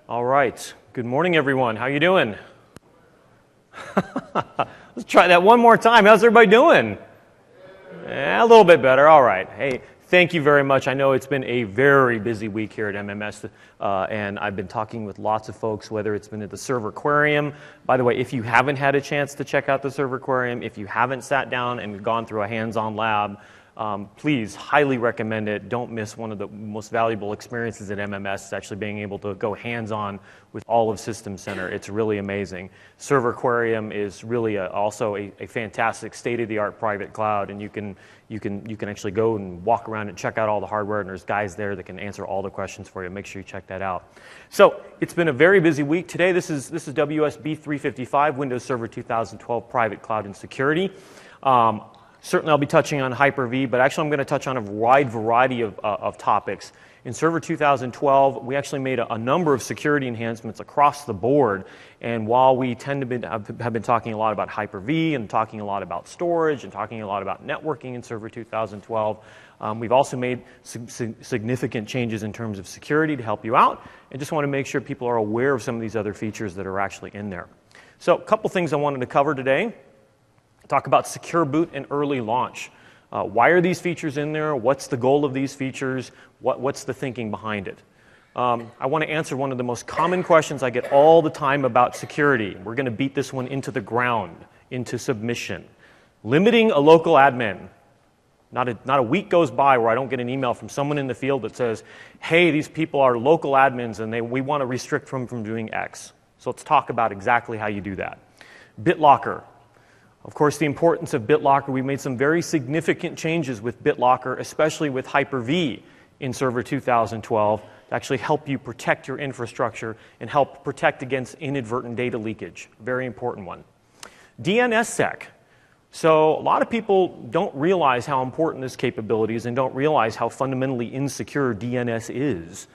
All right. Good morning, everyone. How you doing? Let's try that one more time. How's everybody doing? A little bit better. All right. Hey, thank you very much. I know it's been a very busy week here at MMS, and I've been talking with lots of folks, whether it's been at the Server Aquarium. By the way, if you haven't had a chance to check out the Server Aquarium, if you haven't sat down and gone through a hands-on lab, please, highly recommend it. Don't miss one of the most valuable experiences at MMS, actually being able to go hands-on with all of System Center. It's really amazing. Server Aquarium is really also a fantastic state-of-the-art private cloud, and you can actually go and walk around and check out all the hardware, and there's guys there that can answer all the questions for you. Make sure you check that out. So it's been a very busy week. Today, this is WSB 355, Windows Server 2012 Private Cloud and Security. Certainly I'll be touching on Hyper-V, but actually I'm going to touch on a wide variety of topics. In Server 2012, we actually made a number of security enhancements across the board, and while we tend to have been talking a lot about Hyper-V and talking a lot about storage and talking a lot about networking in Server 2012, we've also made significant changes in terms of security to help you out, and just want to make sure people are aware of some of these other features that are actually in there. So a couple things I wanted to cover today. Talk about secure boot and early launch. Why are these features in there? What's the goal of these features? What's the thinking behind it? I want to answer one of the most common questions I get all the time about security. We're going to beat this one into the ground, into submission. Limiting a local admin. Not a week goes by where I don't get an email from someone in the field that says, hey, these people are local admins and we want to restrict them from doing X. So let's talk about exactly how you do that. BitLocker. Of course, the importance of BitLocker, we made some very significant changes with BitLocker, especially with Hyper-V in Server 2012, to actually help you protect your infrastructure and help protect against inadvertent data leakage. Very important one. DNSSEC. So a lot of people don't realize how important this capability is and don't realize how fundamentally insecure DNS is.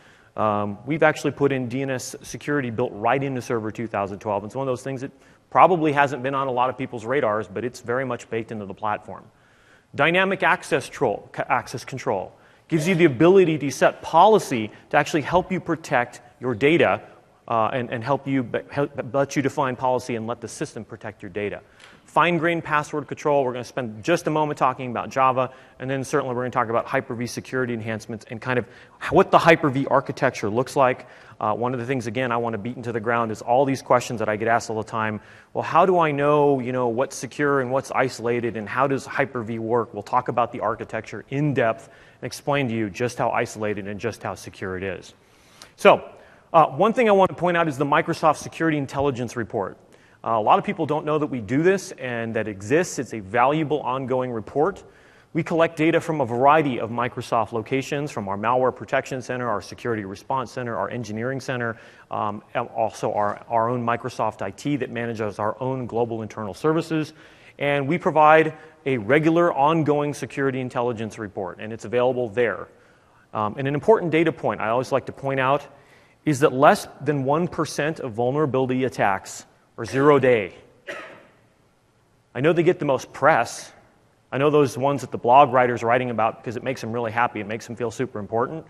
We've actually put in DNS security built right into Server 2012. It's one of those things that probably hasn't been on a lot of people's radars, but it's very much baked into the platform. Dynamic access control gives you the ability to set policy to actually help you protect your data and let you define policy and let the system protect your data. Fine-grained password control, we're going to spend just a moment talking about Java, and then certainly we're going to talk about Hyper-V security enhancements and kind of what the Hyper-V architecture looks like. One of the things, again, I want to beat into the ground is all these questions that I get asked all the time. Well, how do I know, what's secure and what's isolated, and how does Hyper-V work? We'll talk about the architecture in depth and explain to you just how isolated and just how secure it is. So, one thing I want to point out is the Microsoft Security Intelligence Report. A lot of people don't know that we do this and that exists. It's a valuable ongoing report. We collect data from a variety of Microsoft locations, from our Malware Protection Center, our Security Response Center, our Engineering Center, and also our own Microsoft IT that manages our own global internal services. And we provide a regular ongoing security intelligence report, and it's available there. And an important data point I always like to point out is that less than 1% of vulnerability attacks are zero-day. I know they get the most press. I know those ones that the blog writers are writing about because it makes them really happy. It makes them feel super important.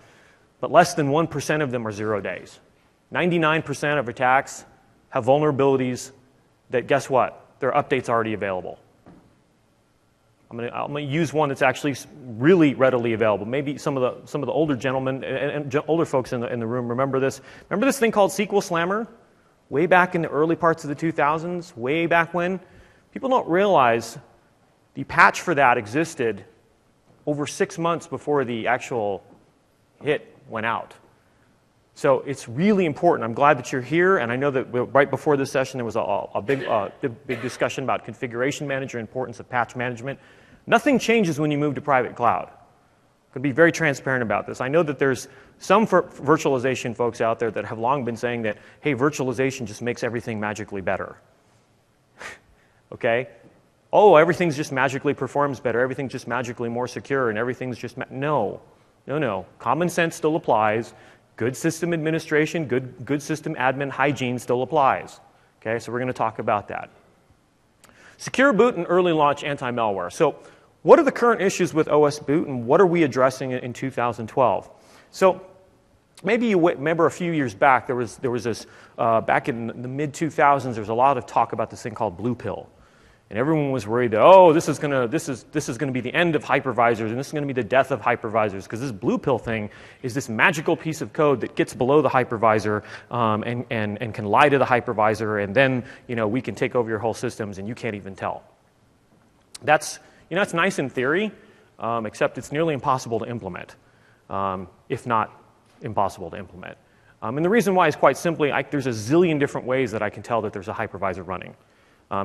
But less than 1% of them are 0 days. 99% of attacks have vulnerabilities that, guess what? Their update's already available. I'm going to use one that's actually really readily available. Maybe some of the older gentlemen and older folks in the room remember this. Remember this thing called SQL Slammer? Way back in the early parts of the 2000s, way back when? People don't realize the patch for that existed over 6 months before the actual hit went out. So it's really important. I'm glad that you're here, and I know that right before this session there was a big discussion about configuration manager, importance of patch management. Nothing changes when you move to private cloud. I'm going to be very transparent about this. I know that there's some virtualization folks out there that have long been saying that, hey, virtualization just makes everything magically better. Okay? Oh, everything's just magically performs better, everything's just magically more secure, and everything's just... No. Common sense still applies. Good system administration, good system admin hygiene still applies. Okay, so we're going to talk about that. Secure boot and early launch anti-malware. So what are the current issues with OS boot, and what are we addressing in 2012? So Maybe you remember a few years back, there was this, back in the mid-2000s, there was a lot of talk about this thing called blue pill. And everyone was worried that, oh, this is going to be the end of hypervisors, and this is going to be the death of hypervisors, because this blue pill thing is this magical piece of code that gets below the hypervisor and can lie to the hypervisor, and then we can take over your whole systems, and you can't even tell. That's it's nice in theory, except it's nearly impossible to implement, if not impossible to implement. And the reason why is quite simply, there's a zillion different ways that I can tell that there's a hypervisor running.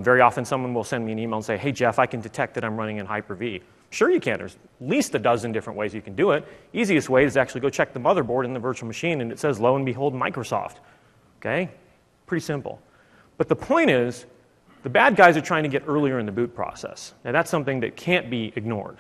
Very often someone will send me an email and say, hey, Jeff, I can detect that I'm running in Hyper-V. Sure you can. There's at least a dozen different ways you can do it. Easiest way is to actually go check the motherboard in the virtual machine, and it says, lo and behold, Microsoft. Okay? Pretty simple. But the point is, the bad guys are trying to get earlier in the boot process. Now, that's something that can't be ignored.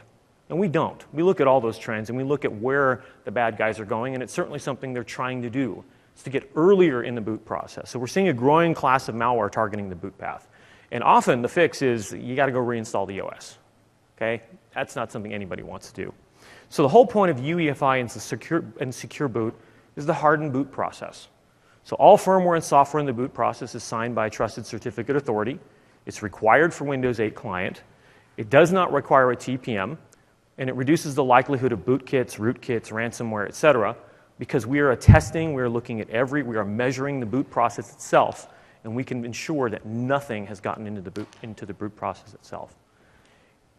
And we don't. We look at all those trends, and we look at where the bad guys are going, and it's certainly something they're trying to do. It's to get earlier in the boot process. So we're seeing a growing class of malware targeting the boot path. And often the fix is you got to go reinstall the OS. Okay? That's not something anybody wants to do. So the whole point of UEFI and secure boot is the hardened boot process. So all firmware and software in the boot process is signed by a trusted certificate authority. It's required for Windows 8 client. It does not require a TPM, and it reduces the likelihood of bootkits, rootkits, ransomware, etc. Because we are attesting, we are looking at we are measuring the boot process itself, and we can ensure that nothing has gotten into the boot process itself.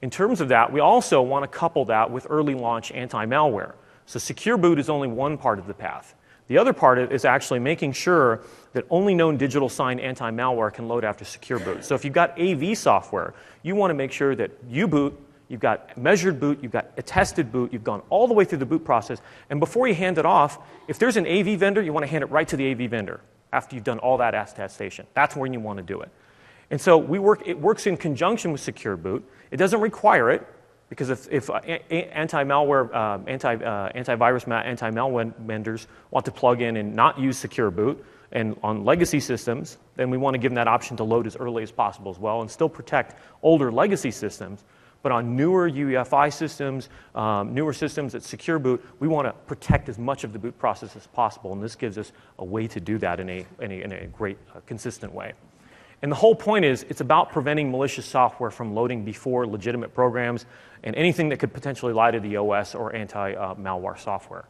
In terms of that, we also want to couple that with early launch anti-malware. So secure boot is only one part of the path. The other part is actually making sure that only known digital sign anti-malware can load after secure boot. So if you've got AV software, you want to make sure that you boot, you've got measured boot, you've got attested boot, you've gone all the way through the boot process, and before you hand it off, if there's an AV vendor, you want to hand it right to the AV vendor after you've done all that attestation. That's when you want to do it. And so it works in conjunction with secure boot. It doesn't require it, because if anti-malware, antivirus, anti-malware vendors want to plug in and not use secure boot, and on legacy systems, then we want to give them that option to load as early as possible as well and still protect older legacy systems. But on newer UEFI systems, newer systems that secure boot, we want to protect as much of the boot process as possible, and this gives us a way to do that in a great, consistent way. And the whole point is, it's about preventing malicious software from loading before legitimate programs and anything that could potentially lie to the OS or anti-malware software.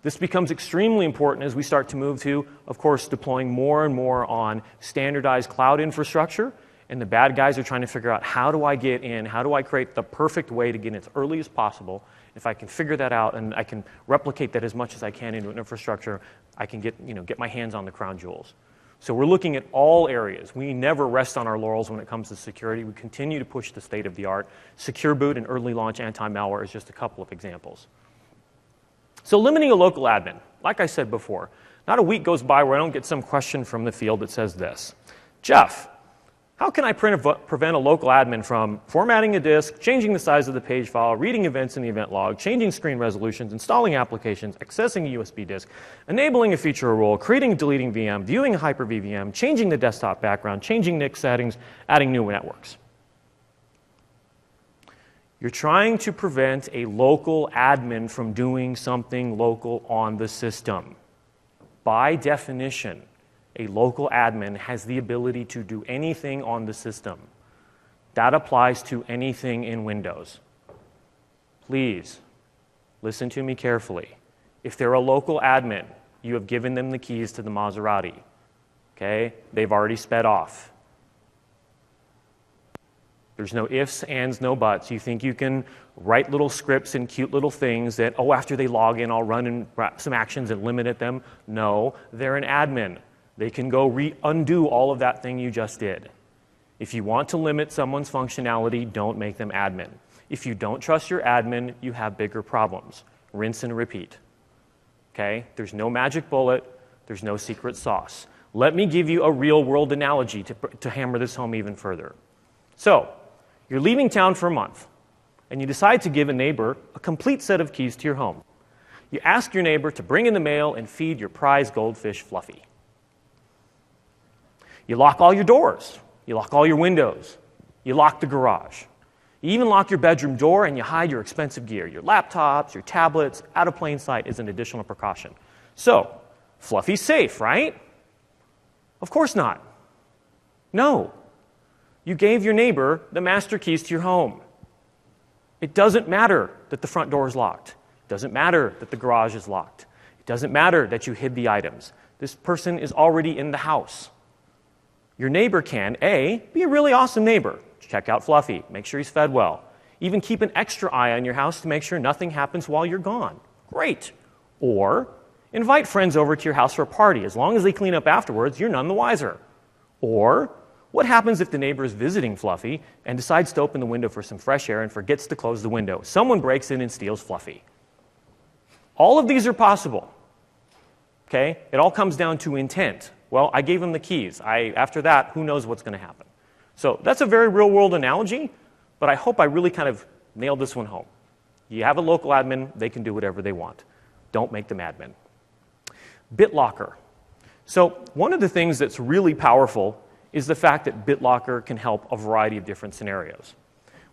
This becomes extremely important as we start to move to, of course, deploying more and more on standardized cloud infrastructure. And the bad guys are trying to figure out, how do I get in? How do I create the perfect way to get in as early as possible? If I can figure that out and I can replicate that as much as I can into an infrastructure, I can get my hands on the crown jewels. So we're looking at all areas. We never rest on our laurels when it comes to security. We continue to push the state of the art. Secure boot and early launch anti-malware is just a couple of examples. So limiting a local admin, like I said before, not a week goes by where I don't get some question from the field that says this: Jeff, how can I prevent a local admin from formatting a disk, changing the size of the page file, reading events in the event log, changing screen resolutions, installing applications, accessing a USB disk, enabling a feature or rule, creating and deleting VM, viewing a Hyper-V VM, changing the desktop background, changing NIC settings, adding new networks? You're trying to prevent a local admin from doing something local on the system. By definition, a local admin has the ability to do anything on the system. That applies to anything in Windows. Please, listen to me carefully. If they're a local admin, you have given them the keys to the Maserati. Okay? They've already sped off. There's no ifs, ands, no buts. You think you can write little scripts and cute little things that, after they log in, I'll run and some actions and limit at them. No, they're an admin. They can go undo all of that thing you just did. If you want to limit someone's functionality, don't make them admin. If you don't trust your admin, you have bigger problems. Rinse and repeat. Okay? There's no magic bullet. There's no secret sauce. Let me give you a real-world analogy to hammer this home even further. So, you're leaving town for a month, and you decide to give a neighbor a complete set of keys to your home. You ask your neighbor to bring in the mail and feed your prize goldfish Fluffy. You lock all your doors. You lock all your windows. You lock the garage. You even lock your bedroom door, and you hide your expensive gear. Your laptops, your tablets, out of plain sight is an additional precaution. So, Fluffy's safe, right? Of course not. No. You gave your neighbor the master keys to your home. It doesn't matter that the front door is locked. It doesn't matter that the garage is locked. It doesn't matter that you hid the items. This person is already in the house. Your neighbor can, A, be a really awesome neighbor. Check out Fluffy. Make sure he's fed well. Even keep an extra eye on your house to make sure nothing happens while you're gone. Great. Or invite friends over to your house for a party. As long as they clean up afterwards, you're none the wiser. Or what happens if the neighbor is visiting Fluffy and decides to open the window for some fresh air and forgets to close the window? Someone breaks in and steals Fluffy. All of these are possible. Okay? It all comes down to intent. Well, I gave him the keys. After that, who knows what's going to happen? So that's a very real-world analogy, but I hope I really kind of nailed this one home. You have a local admin, they can do whatever they want. Don't make them admin. BitLocker. So one of the things that's really powerful is the fact that BitLocker can help a variety of different scenarios.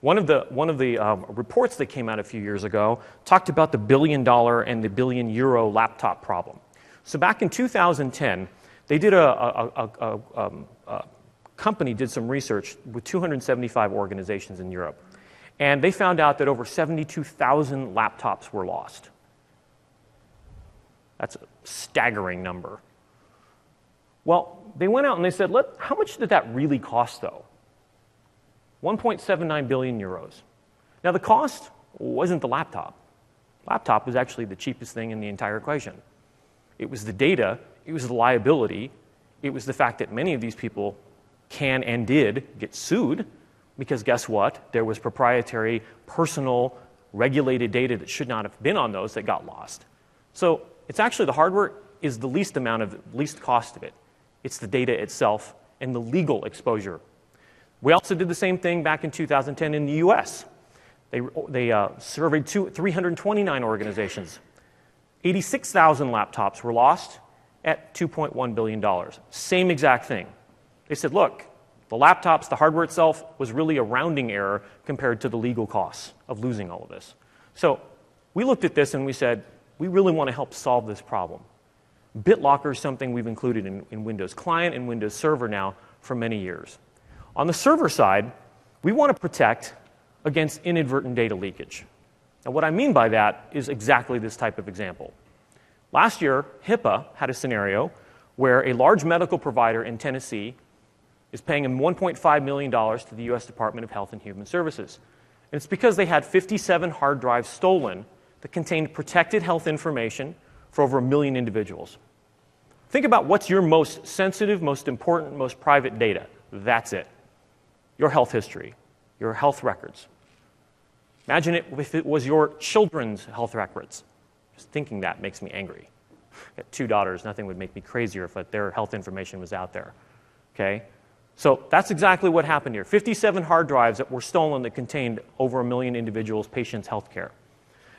One of the reports that came out a few years ago talked about the $1 billion and the €1 billion laptop problem. So back in 2010, they did a company did some research with 275 organizations in Europe, and they found out that over 72,000 laptops were lost. That's a staggering number. Well, they went out and they said, how much did that really cost, though? 1.79 billion euros. Now, the cost wasn't the laptop. Laptop was actually the cheapest thing in the entire equation. It was the data, it was the liability, it was the fact that many of these people can and did get sued because guess what? There was proprietary, personal, regulated data that should not have been on those that got lost. So it's actually the hardware is the least cost of it. It's the data itself and the legal exposure. We also did the same thing back in 2010 in the US. They surveyed 329 organizations. 86,000 laptops were lost at $2.1 billion. Same exact thing. They said, look, the laptops, the hardware itself, was really a rounding error compared to the legal costs of losing all of this. So we looked at this and we said, we really want to help solve this problem. BitLocker is something we've included in Windows Client and Windows Server now for many years. On the server side, we want to protect against inadvertent data leakage. Now, what I mean by that is exactly this type of example. Last year, HIPAA had a scenario where a large medical provider in Tennessee is paying him $1.5 million to the U.S. Department of Health and Human Services. And it's because they had 57 hard drives stolen that contained protected health information for over 1 million individuals. Think about what's your most sensitive, most important, most private data. That's it. Your health history, your health records. Imagine it if it was your children's health records. Just thinking that makes me angry. I got 2 daughters. Nothing would make me crazier if their health information was out there. Okay? So that's exactly what happened here. 57 hard drives that were stolen that contained over 1 million individuals' patients' health care.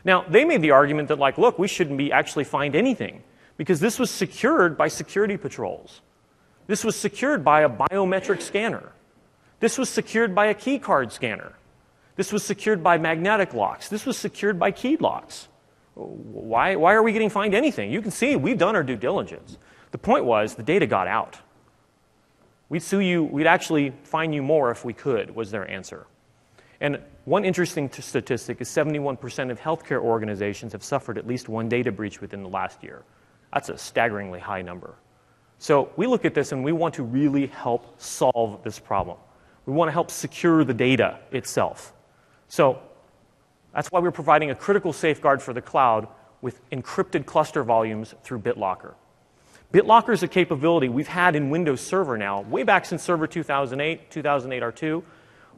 Now, they made the argument that, like, look, we shouldn't be actually fined anything because this was secured by security patrols. This was secured by a biometric scanner. This was secured by a key card scanner. This was secured by magnetic locks. This was secured by keyed locks. Why are we getting fined anything? You can see we've done our due diligence. The point was the data got out. We'd sue you, we'd actually fine you more if we could, was their answer. And one interesting statistic is 71% of healthcare organizations have suffered at least one data breach within the last year. That's a staggeringly high number. So we look at this and we want to really help solve this problem. We want to help secure the data itself. So that's why we're providing a critical safeguard for the cloud with encrypted cluster volumes through BitLocker. BitLocker is a capability we've had in Windows Server now, way back since Server 2008, 2008 R2.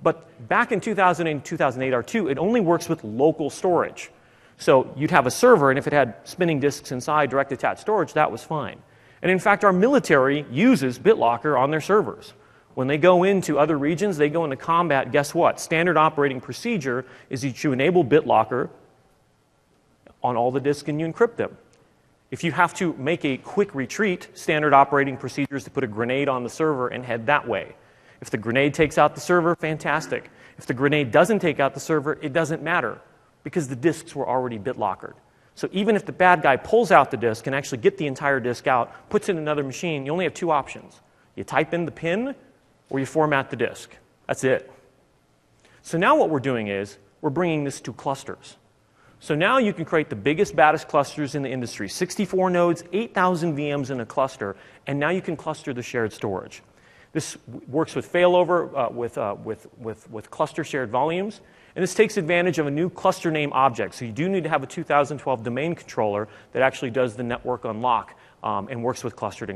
But back in 2008 R2, it only works with local storage. So you'd have a server, and if it had spinning disks inside, direct attached storage, that was fine. And in fact, our military uses BitLocker on their servers. When they go into other regions, they go into combat, guess what? Standard operating procedure is that you enable BitLocker on all the disks and you encrypt them. If you have to make a quick retreat, standard operating procedure is to put a grenade on the server and head that way. If the grenade takes out the server, fantastic. If the grenade doesn't take out the server, it doesn't matter because the disks were already BitLockered. So even if the bad guy pulls out the disk and actually get the entire disk out, puts it in another machine, you only have two options. You type in the PIN or you format the disk. That's it. So now what we're doing is we're bringing this to clusters. So now you can create the biggest, baddest clusters in the industry, 64 nodes, 8,000 VMs in a cluster, and now you can cluster the shared storage. This works with failover, with cluster shared volumes, and this takes advantage of a new cluster name object. So you do need to have a 2012 domain controller that actually does the network unlock and works with clustered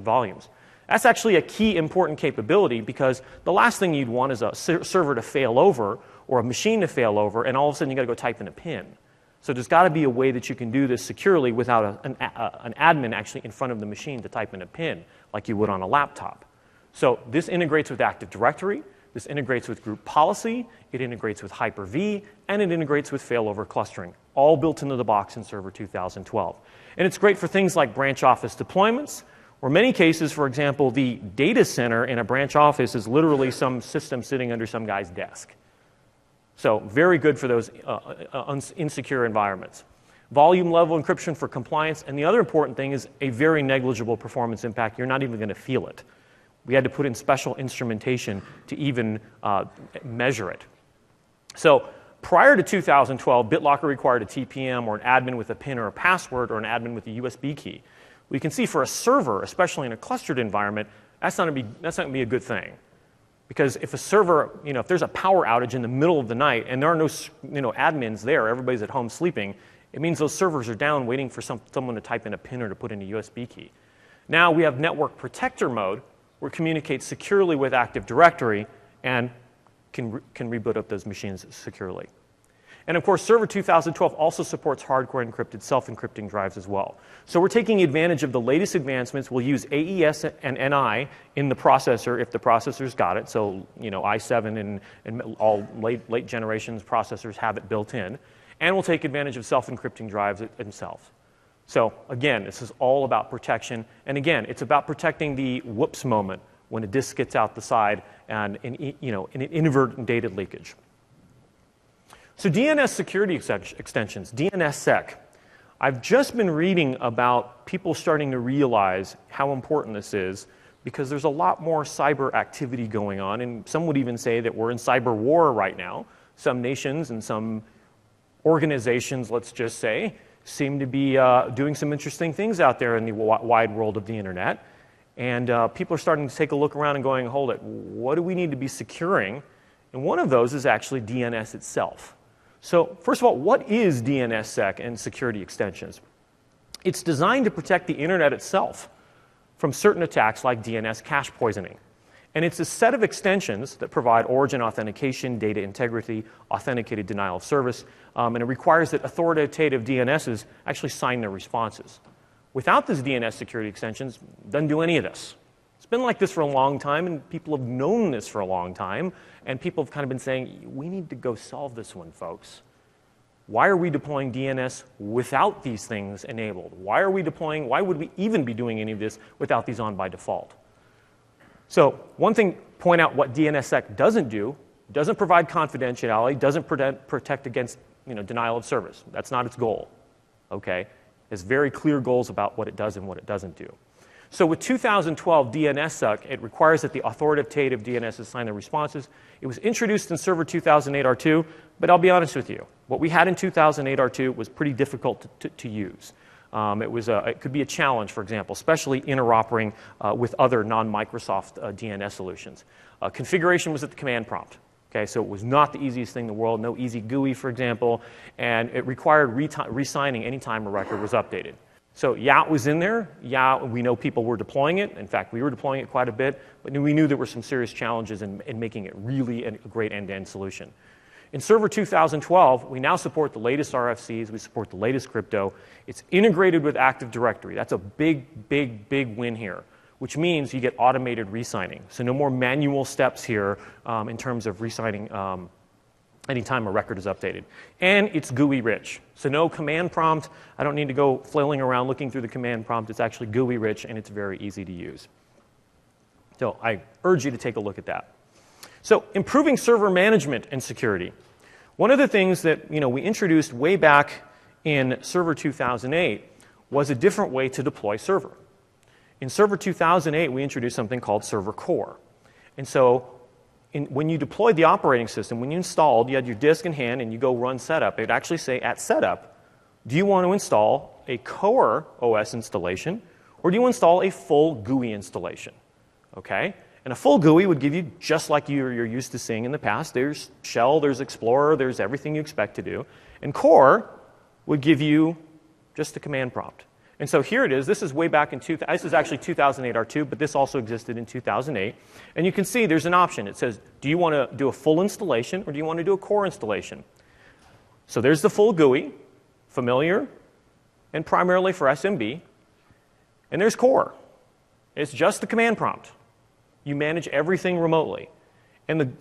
volumes. That's actually a key important capability because the last thing you'd want is a server to fail over or a machine to fail over, and all of a sudden you've got to go type in a PIN. So there's got to be a way that you can do this securely without an admin actually in front of the machine to type in a PIN like you would on a laptop. So this integrates with Active Directory, this integrates with group policy, it integrates with Hyper-V, and it integrates with failover clustering, all built into the box in Server 2012. And it's great for things like branch office deployments, or many cases, for example, the data center in a branch office is literally some system sitting under some guy's desk. So very good for those insecure environments. Volume level encryption for compliance, and the other important thing is a very negligible performance impact. You're not even going to feel it. We had to put in special instrumentation to even measure it. So prior to 2012, BitLocker required a TPM or an admin with a PIN or a password or an admin with a USB key. We can see for a server, especially in a clustered environment, that's not going to be a good thing. Because if a server, if there's a power outage in the middle of the night and there are no admins there, everybody's at home sleeping, it means those servers are down waiting for someone to type in a PIN or to put in a USB key. Now we have network protector mode where it communicates securely with Active Directory and can reboot up those machines securely. And of course, Server 2012 also supports hardcore encrypted self-encrypting drives as well. So we're taking advantage of the latest advancements. We'll use AES and NI in the processor if the processor's got it. So i7 and all late generations processors have it built in. And we'll take advantage of self-encrypting drives themselves. So again, this is all about protection. And again, it's about protecting the whoops moment when a disk gets out the side and in an inadvertent data leakage. So DNS security extensions, DNSSEC. I've just been reading about people starting to realize how important this is because there's a lot more cyber activity going on, and some would even say that we're in cyber war right now. Some nations and some organizations, let's just say, seem to be doing some interesting things out there in the wide world of the internet. And people are starting to take a look around and going, hold it, what do we need to be securing? And one of those is actually DNS itself. So first of all, what is DNSSEC and security extensions? It's designed to protect the internet itself from certain attacks like DNS cache poisoning. And it's a set of extensions that provide origin authentication, data integrity, authenticated denial of service, and it requires that authoritative DNSs actually sign their responses. Without these DNS security extensions, it doesn't do any of this. It's been like this for a long time, and people have known this for a long time, and people have kind of been saying, we need to go solve this one, folks. Why are we deploying DNS without these things enabled? Why would we even be doing any of this without these on by default? So one thing, point out what DNSSEC doesn't do, doesn't provide confidentiality, doesn't protect against denial of service. That's not its goal. Okay? It has very clear goals about what it does and what it doesn't do. So with 2012 DNSSEC, it requires that the authoritative DNSs sign the responses. It was introduced in Server 2008 R2, but I'll be honest with you. What we had in 2008 R2 was pretty difficult to use. It could be a challenge, for example, especially interoperating with other non-Microsoft DNS solutions. Configuration was at the command prompt. Okay, so it was not the easiest thing in the world, no easy GUI, for example, and it required re-signing any time a record was updated. So yeah, it was in there. Yeah, we know people were deploying it. In fact, we were deploying it quite a bit, but we knew there were some serious challenges in making it really a great end-to-end solution. In Server 2012, we now support the latest RFCs. We support the latest crypto. It's integrated with Active Directory. That's a big, big, big win here, which means you get automated re-signing. So no more manual steps here in terms of re-signing anytime a record is updated. And it's GUI rich. So no command prompt. I don't need to go flailing around looking through the command prompt. It's actually GUI rich, and it's very easy to use. So I urge you to take a look at that. So improving server management and security. One of the things that we introduced way back in Server 2008 was a different way to deploy server. In Server 2008, we introduced something called Server Core. And so when you deployed the operating system, when you installed, you had your disk in hand and you go run setup, it would actually say at setup, do you want to install a Core OS installation or do you install a full GUI installation? Okay? And a full GUI would give you just like you're used to seeing in the past. There's Shell, there's Explorer, there's everything you expect to do. And Core would give you just the command prompt. And so here it is. This is way back in this is actually 2008 R2, but this also existed in 2008. And you can see there's an option. It says, do you want to do a full installation or do you want to do a core installation? So there's the full GUI, familiar and primarily for SMB. And there's core. It's just the command prompt. You manage everything remotely. And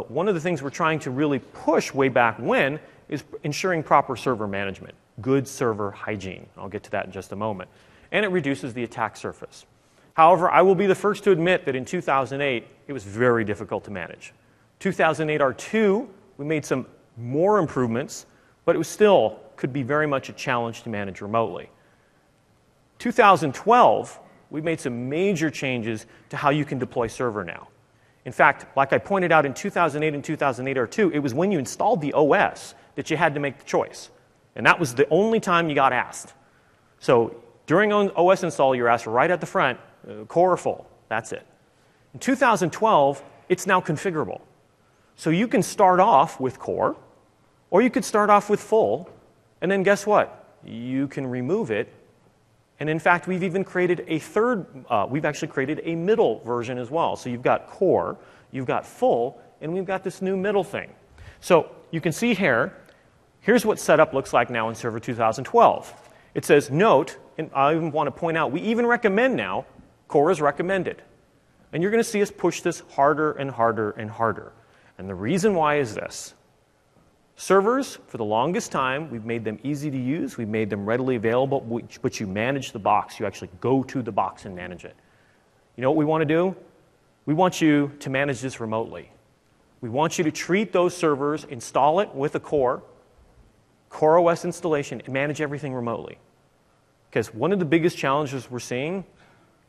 one of the things we're trying to really push way back when is ensuring proper server management, good server hygiene. I'll get to that in just a moment. And it reduces the attack surface. However, I will be the first to admit that in 2008, it was very difficult to manage. 2008 R2, we made some more improvements, but it was still could be very much a challenge to manage remotely. 2012, we made some major changes to how you can deploy server now. In fact, like I pointed out in 2008 and 2008 R2, it was when you installed the OS that you had to make the choice. And that was the only time you got asked. So during OS install, you're asked right at the front, core or full. That's it. In 2012, it's now configurable. So you can start off with core, or you could start off with full, and then guess what? You can remove it. And in fact, we've even created we've actually created a middle version as well. So you've got core, you've got full, and we've got this new middle thing. So you can see here, here's what setup looks like now in Server 2012. It says, note, and I even want to point out, we even recommend now, core is recommended. And you're going to see us push this harder and harder and harder. And the reason why is this. Servers, for the longest time, we've made them easy to use. We've made them readily available, but you manage the box. You actually go to the box and manage it. You know what we want to do? We want you to manage this remotely. We want you to treat those servers, install it with a core OS installation, and manage everything remotely. Because one of the biggest challenges we're seeing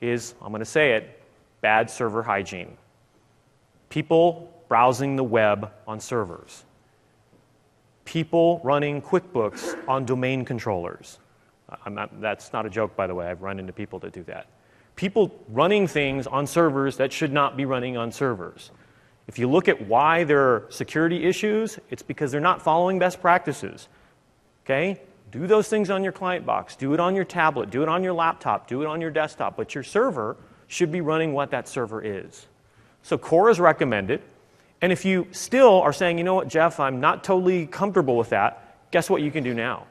is, I'm going to say it, bad server hygiene. People browsing the web on servers. People running QuickBooks on domain controllers. That's not a joke, by the way. I've run into people that do that. People running things on servers that should not be running on servers. If you look at why there are security issues, it's because they're not following best practices. Okay? Do those things on your client box. Do it on your tablet. Do it on your laptop. Do it on your desktop. But your server should be running what that server is. So core is recommended. And if you still are saying, you know what, Jeff, I'm not totally comfortable with that, guess what you can do now?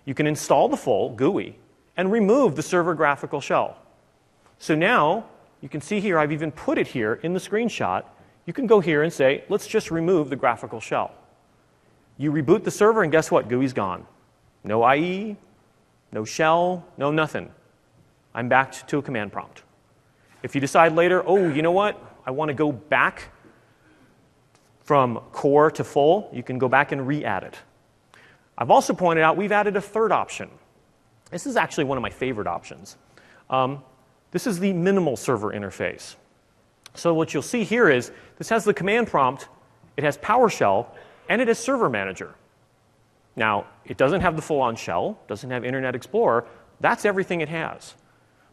You can install the full GUI and remove the server graphical shell. So now, you can see here, I've even put it here in the screenshot. You can go here and say, let's just remove the graphical shell. You reboot the server, and guess what? GUI's gone. No IE, no shell, no nothing. I'm back to a command prompt. If you decide later, oh, you know what? I want to go back from core to full, you can go back and re-add it. I've also pointed out we've added a third option. This is actually one of my favorite options. This is the minimal server interface. So what you'll see here is this has the command prompt, it has PowerShell, and it has Server Manager. Now, it doesn't have the full-on shell, doesn't have Internet Explorer. That's everything it has.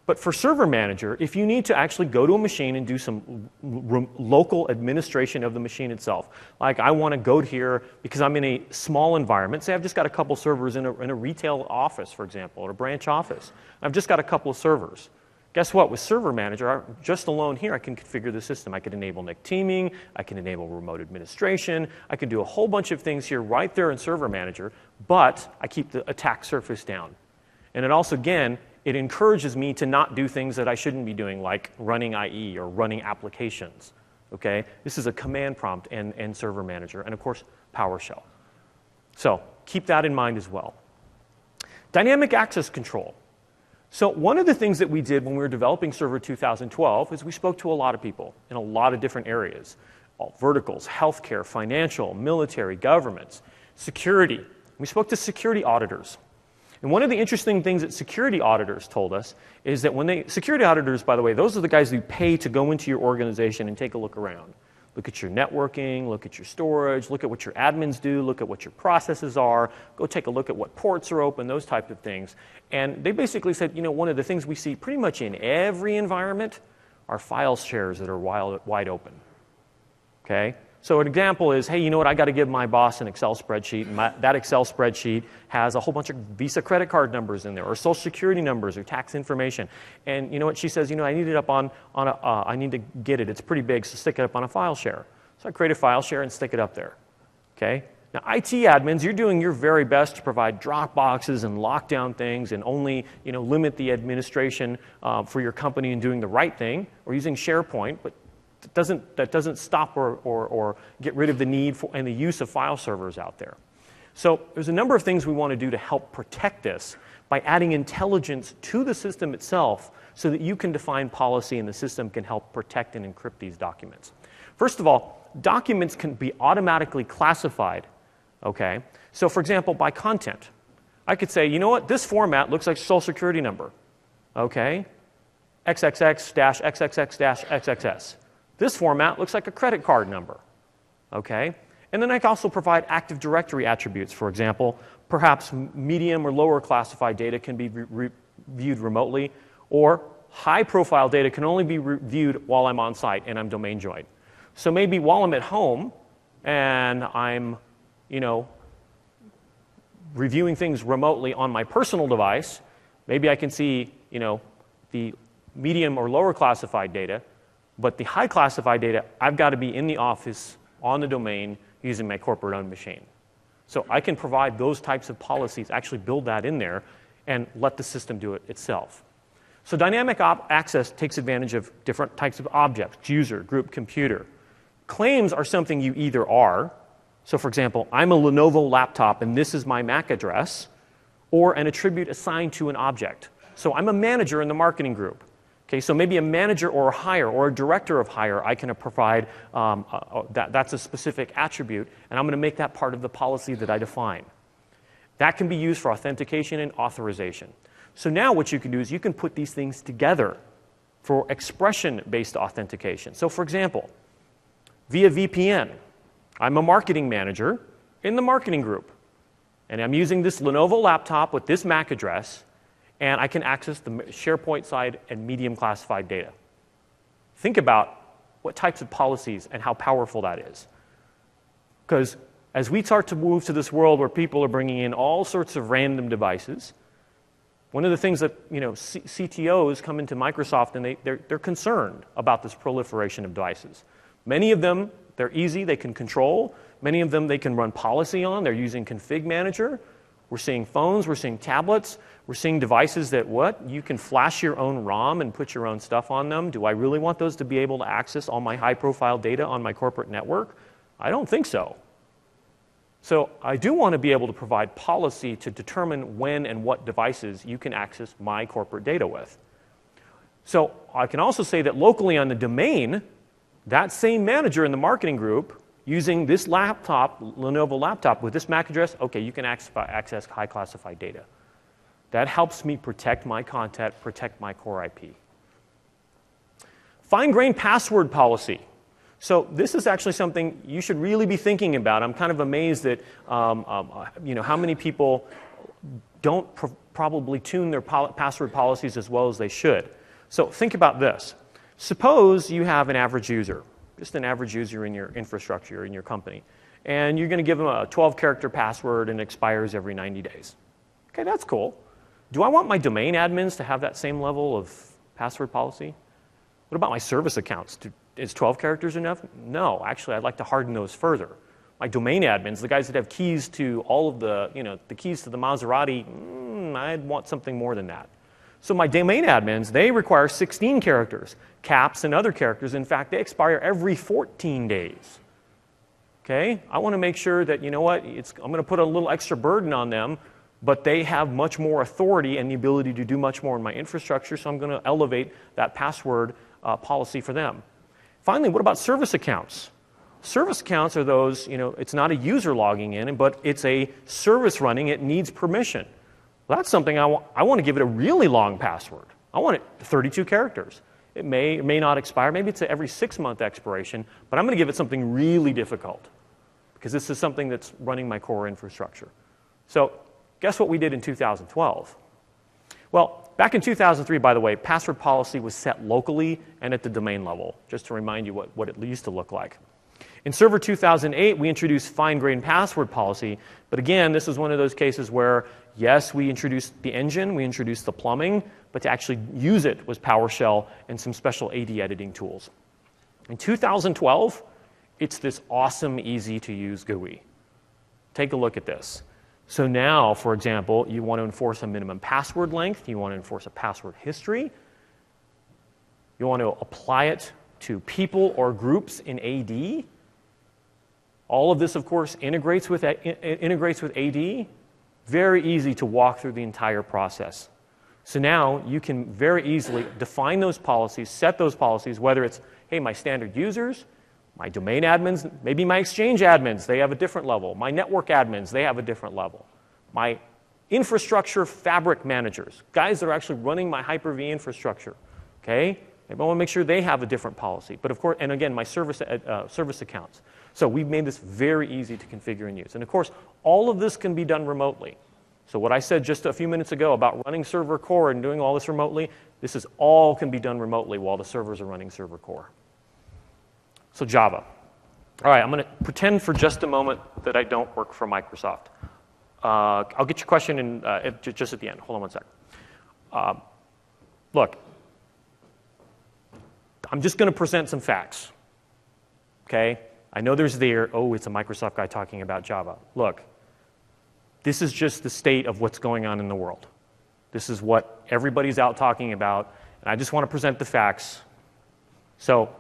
But for Server Manager, if you need to actually go to a machine and do some local administration of the machine itself, like I want to go here because I'm in a small environment, say I've just got a couple servers in a retail office, for example, or a branch office. I've just got a couple of servers. Guess what? With Server Manager, just alone here, I can configure the system. I can enable NIC teaming. I can enable remote administration. I can do a whole bunch of things here right there in Server Manager, but I keep the attack surface down. And it also, again, it encourages me to not do things that I shouldn't be doing, like running IE or running applications. Okay? This is a command prompt and Server Manager, and of course, PowerShell. So keep that in mind as well. Dynamic access control. So one of the things that we did when we were developing Server 2012 is we spoke to a lot of people in a lot of different areas. All verticals, healthcare, financial, military, governments, security. We spoke to security auditors. And one of the interesting things that security auditors told us is that security auditors, by the way, those are the guys who pay to go into your organization and take a look around. Look at your networking, look at your storage, look at what your admins do, look at what your processes are, go take a look at what ports are open, those types of things. And they basically said, one of the things we see pretty much in every environment are file shares that are wide open. Okay? So an example is, hey, you know what, I got to give my boss an Excel spreadsheet, and that Excel spreadsheet has a whole bunch of Visa credit card numbers in there, or Social Security numbers, or tax information. And you know what, she says, I need it up I need to get it. It's pretty big, so stick it up on a file share. So I create a file share and stick it up there. Okay? Now, IT admins, you're doing your very best to provide drop boxes and lock down things and only, limit the administration for your company in doing the right thing, or using SharePoint, but that doesn't stop or get rid of the need for and the use of file servers out there. So there's a number of things we want to do to help protect this by adding intelligence to the system itself so that you can define policy and the system can help protect and encrypt these documents. First of all, documents can be automatically classified. Okay? So for example, by content. I could say, you know what, this format looks like a Social Security number. Okay? XXX-XXX-XXS. This format looks like a credit card number. Okay? And then I can also provide Active Directory attributes. For example, perhaps medium or lower classified data can be viewed remotely, or high-profile data can only be viewed while I'm on site and I'm domain joined. So maybe while I'm at home and I'm, reviewing things remotely on my personal device, maybe I can see, the medium or lower classified data, but the high classified data, I've got to be in the office on the domain using my corporate-owned machine. So I can provide those types of policies, actually build that in there, and let the system do it itself. So dynamic access takes advantage of different types of objects: user, group, computer. Claims are something you either are. So for example, I'm a Lenovo laptop and this is my MAC address, or an attribute assigned to an object. So I'm a manager in the marketing group. Okay, so maybe a manager or a hire or a director of hire, I can provide, that's a specific attribute, and I'm going to make that part of the policy that I define. That can be used for authentication and authorization. So now what you can do is you can put these things together for expression-based authentication. So for example, via VPN, I'm a marketing manager in the marketing group, and I'm using this Lenovo laptop with this MAC address, and I can access the SharePoint side and medium classified data. Think about what types of policies and how powerful that is. Because as we start to move to this world where people are bringing in all sorts of random devices, one of the things that CTOs come into Microsoft and they're concerned about this proliferation of devices. Many of them, they're easy, they can control. Many of them they can run policy on. They're using Config Manager. We're seeing phones, we're seeing tablets, we're seeing devices that you can flash your own ROM and put your own stuff on them. Do I really want those to be able to access all my high-profile data on my corporate network? I don't think so. So I do want to be able to provide policy to determine when and what devices you can access my corporate data with. So I can also say that locally on the domain, that same manager in the marketing group using this laptop, Lenovo laptop, with this MAC address, okay, you can access high classified data. That helps me protect my content, protect my core IP. Fine-grained password policy. So this is actually something you should really be thinking about. I'm kind of amazed at how many people don't probably tune their password policies as well as they should. So think about this. Suppose you have an average user, just an average user in your infrastructure, in your company, and you're going to give them a 12-character password and it expires every 90 days. Okay, that's cool. Do I want my domain admins to have that same level of password policy? What about my service accounts? Is 12 characters enough? No, actually, I'd like to harden those further. My domain admins, the guys that have keys to all of the keys to the Maserati, I'd want something more than that. So my domain admins, they require 16 characters, caps and other characters. In fact, they expire every 14 days. Okay? I want to make sure that, I'm going to put a little extra burden on them, but they have much more authority and the ability to do much more in my infrastructure, so I'm going to elevate that password policy for them. Finally, what about service accounts? Service accounts are those, it's not a user logging in, but it's a service running. It needs permission. Well, that's something I want to give it a really long password. I want it 32 characters. It may or may not expire. Maybe it's every 6-month expiration, but I'm going to give it something really difficult because this is something that's running my core infrastructure. So guess what we did in 2012? Well, back in 2003, by the way, password policy was set locally and at the domain level, just to remind you what it used to look like. In Server 2008, we introduced fine-grained password policy, but again, this is one of those cases where, yes, we introduced the engine, we introduced the plumbing, but to actually use it was PowerShell and some special AD editing tools. In 2012, it's this awesome, easy-to-use GUI. Take a look at this. So now, for example, you want to enforce a minimum password length, you want to enforce a password history, you want to apply it to people or groups in AD. All of this, of course, integrates with AD. Very easy to walk through the entire process. So now you can very easily define those policies, set those policies, whether it's, hey, my standard users, my domain admins, maybe my Exchange admins, they have a different level. My network admins, they have a different level. My infrastructure fabric managers, guys that are actually running my Hyper-V infrastructure, okay? Maybe I want to make sure they have a different policy. But of course, and again, my service accounts. So we've made this very easy to configure and use. And of course, all of this can be done remotely. So what I said just a few minutes ago about running server core and doing all this remotely, this is all can be done remotely while the servers are running server core. So Java. All right, I'm going to pretend for just a moment that I don't work for Microsoft. I'll get your question in, just at the end. Hold on one sec. Look, I'm just going to present some facts. Okay? I know there's it's a Microsoft guy talking about Java. Look, this is just the state of what's going on in the world. This is what everybody's out talking about, and I just want to present the facts. So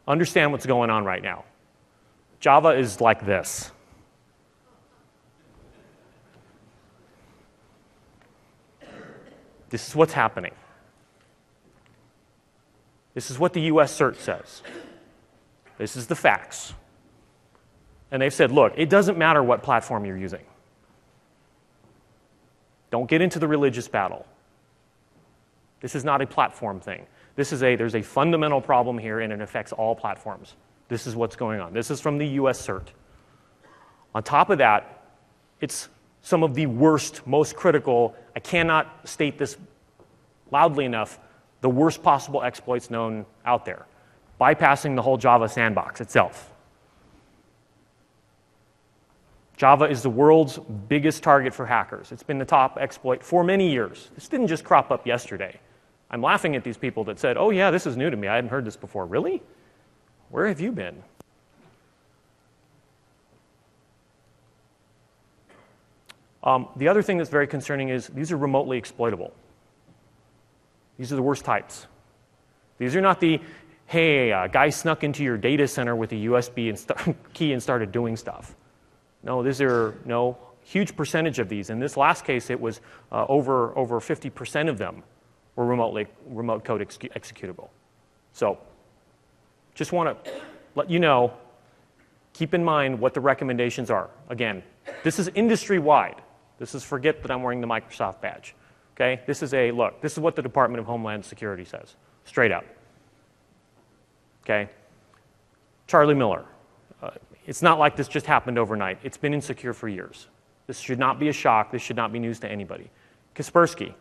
understand what's going on right now. Java is like this. This is what's happening. This is what the US CERT says. This is the facts. And they've said, look, it doesn't matter what platform you're using. Don't get into the religious battle. This is not a platform thing. There's a fundamental problem here, and it affects all platforms. This is what's going on. This is from the US CERT. On top of that, it's some of the worst, most critical, I cannot state this loudly enough, the worst possible exploits known out there, bypassing the whole Java sandbox itself. Java is the world's biggest target for hackers. It's been the top exploit for many years. This didn't just crop up yesterday. I'm laughing at these people that said, oh yeah, this is new to me. I hadn't heard this before. Really? Where have you been? The other thing that's very concerning is these are remotely exploitable. These are the worst types. These are not the, hey, a guy snuck into your data center with a USB key and started doing stuff. No, huge percentage of these. In this last case, it was over 50% of them were remote code executable. So just want to let you know, keep in mind what the recommendations are. Again, this is industry-wide. This is forget that I'm wearing the Microsoft badge. Okay? This is what the Department of Homeland Security says, straight out. Okay? Charlie Miller. It's not like this just happened overnight. It's been insecure for years. This should not be a shock. This should not be news to anybody. Kaspersky.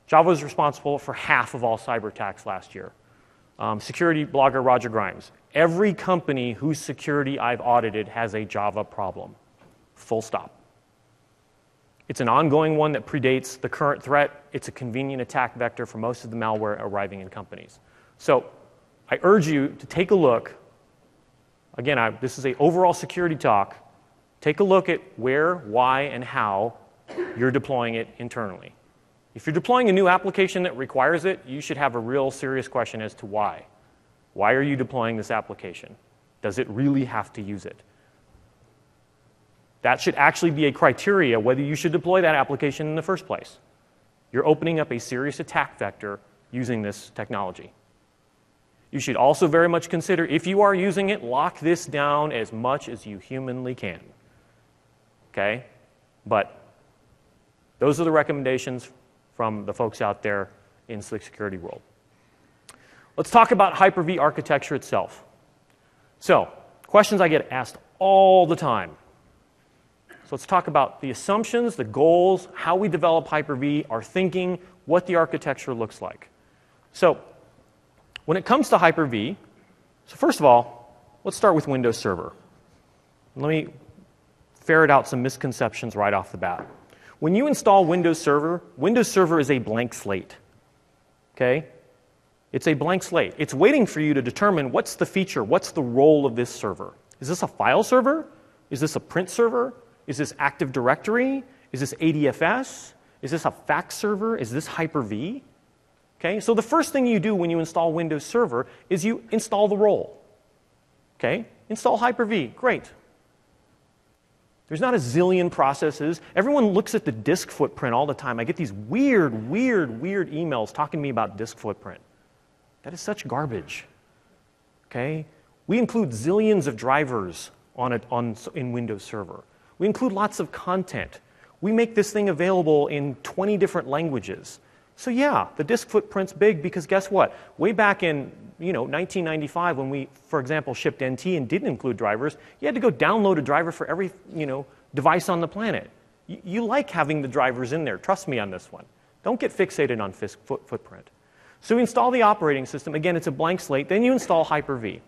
Java was responsible for half of all cyber attacks last year. Security blogger Roger Grimes. Every company whose security I've audited has a Java problem. Full stop. It's an ongoing one that predates the current threat. It's a convenient attack vector for most of the malware arriving in companies. So I urge you to take a look. Again, this is an overall security talk. Take a look at where, why, and how you're deploying it internally. If you're deploying a new application that requires it, you should have a real serious question as to why. Why are you deploying this application? Does it really have to use it? That should actually be a criteria whether you should deploy that application in the first place. You're opening up a serious attack vector using this technology. You should also very much consider, if you are using it, lock this down as much as you humanly can. Okay? But those are the recommendations from the folks out there in Slick Security World. Let's talk about Hyper-V architecture itself. So, questions I get asked all the time. So let's talk about the assumptions, the goals, how we develop Hyper-V, our thinking, what the architecture looks like. So, when it comes to Hyper-V, so first of all, let's start with Windows Server. Let me ferret out some misconceptions right off the bat. When you install Windows Server is a blank slate. Okay? It's a blank slate. It's waiting for you to determine what's the feature, what's the role of this server. Is this a file server? Is this a print server? Is this Active Directory? Is this ADFS? Is this a fax server? Is this Hyper-V? Okay, so the first thing you do when you install Windows Server is you install the role. Okay, install Hyper-V, great. There's not a zillion processes. Everyone looks at the disk footprint all the time. I get these weird emails talking to me about disk footprint. That is such garbage. Okay, we include zillions of drivers in Windows Server. We include lots of content. We make this thing available in 20 different languages. So yeah, the disk footprint's big because guess what? Way back in 1995 when we, for example, shipped NT and didn't include drivers, you had to go download a driver for every device on the planet. You like having the drivers in there. Trust me on this one. Don't get fixated on footprint. So we install the operating system. Again, it's a blank slate. Then you install Hyper-V.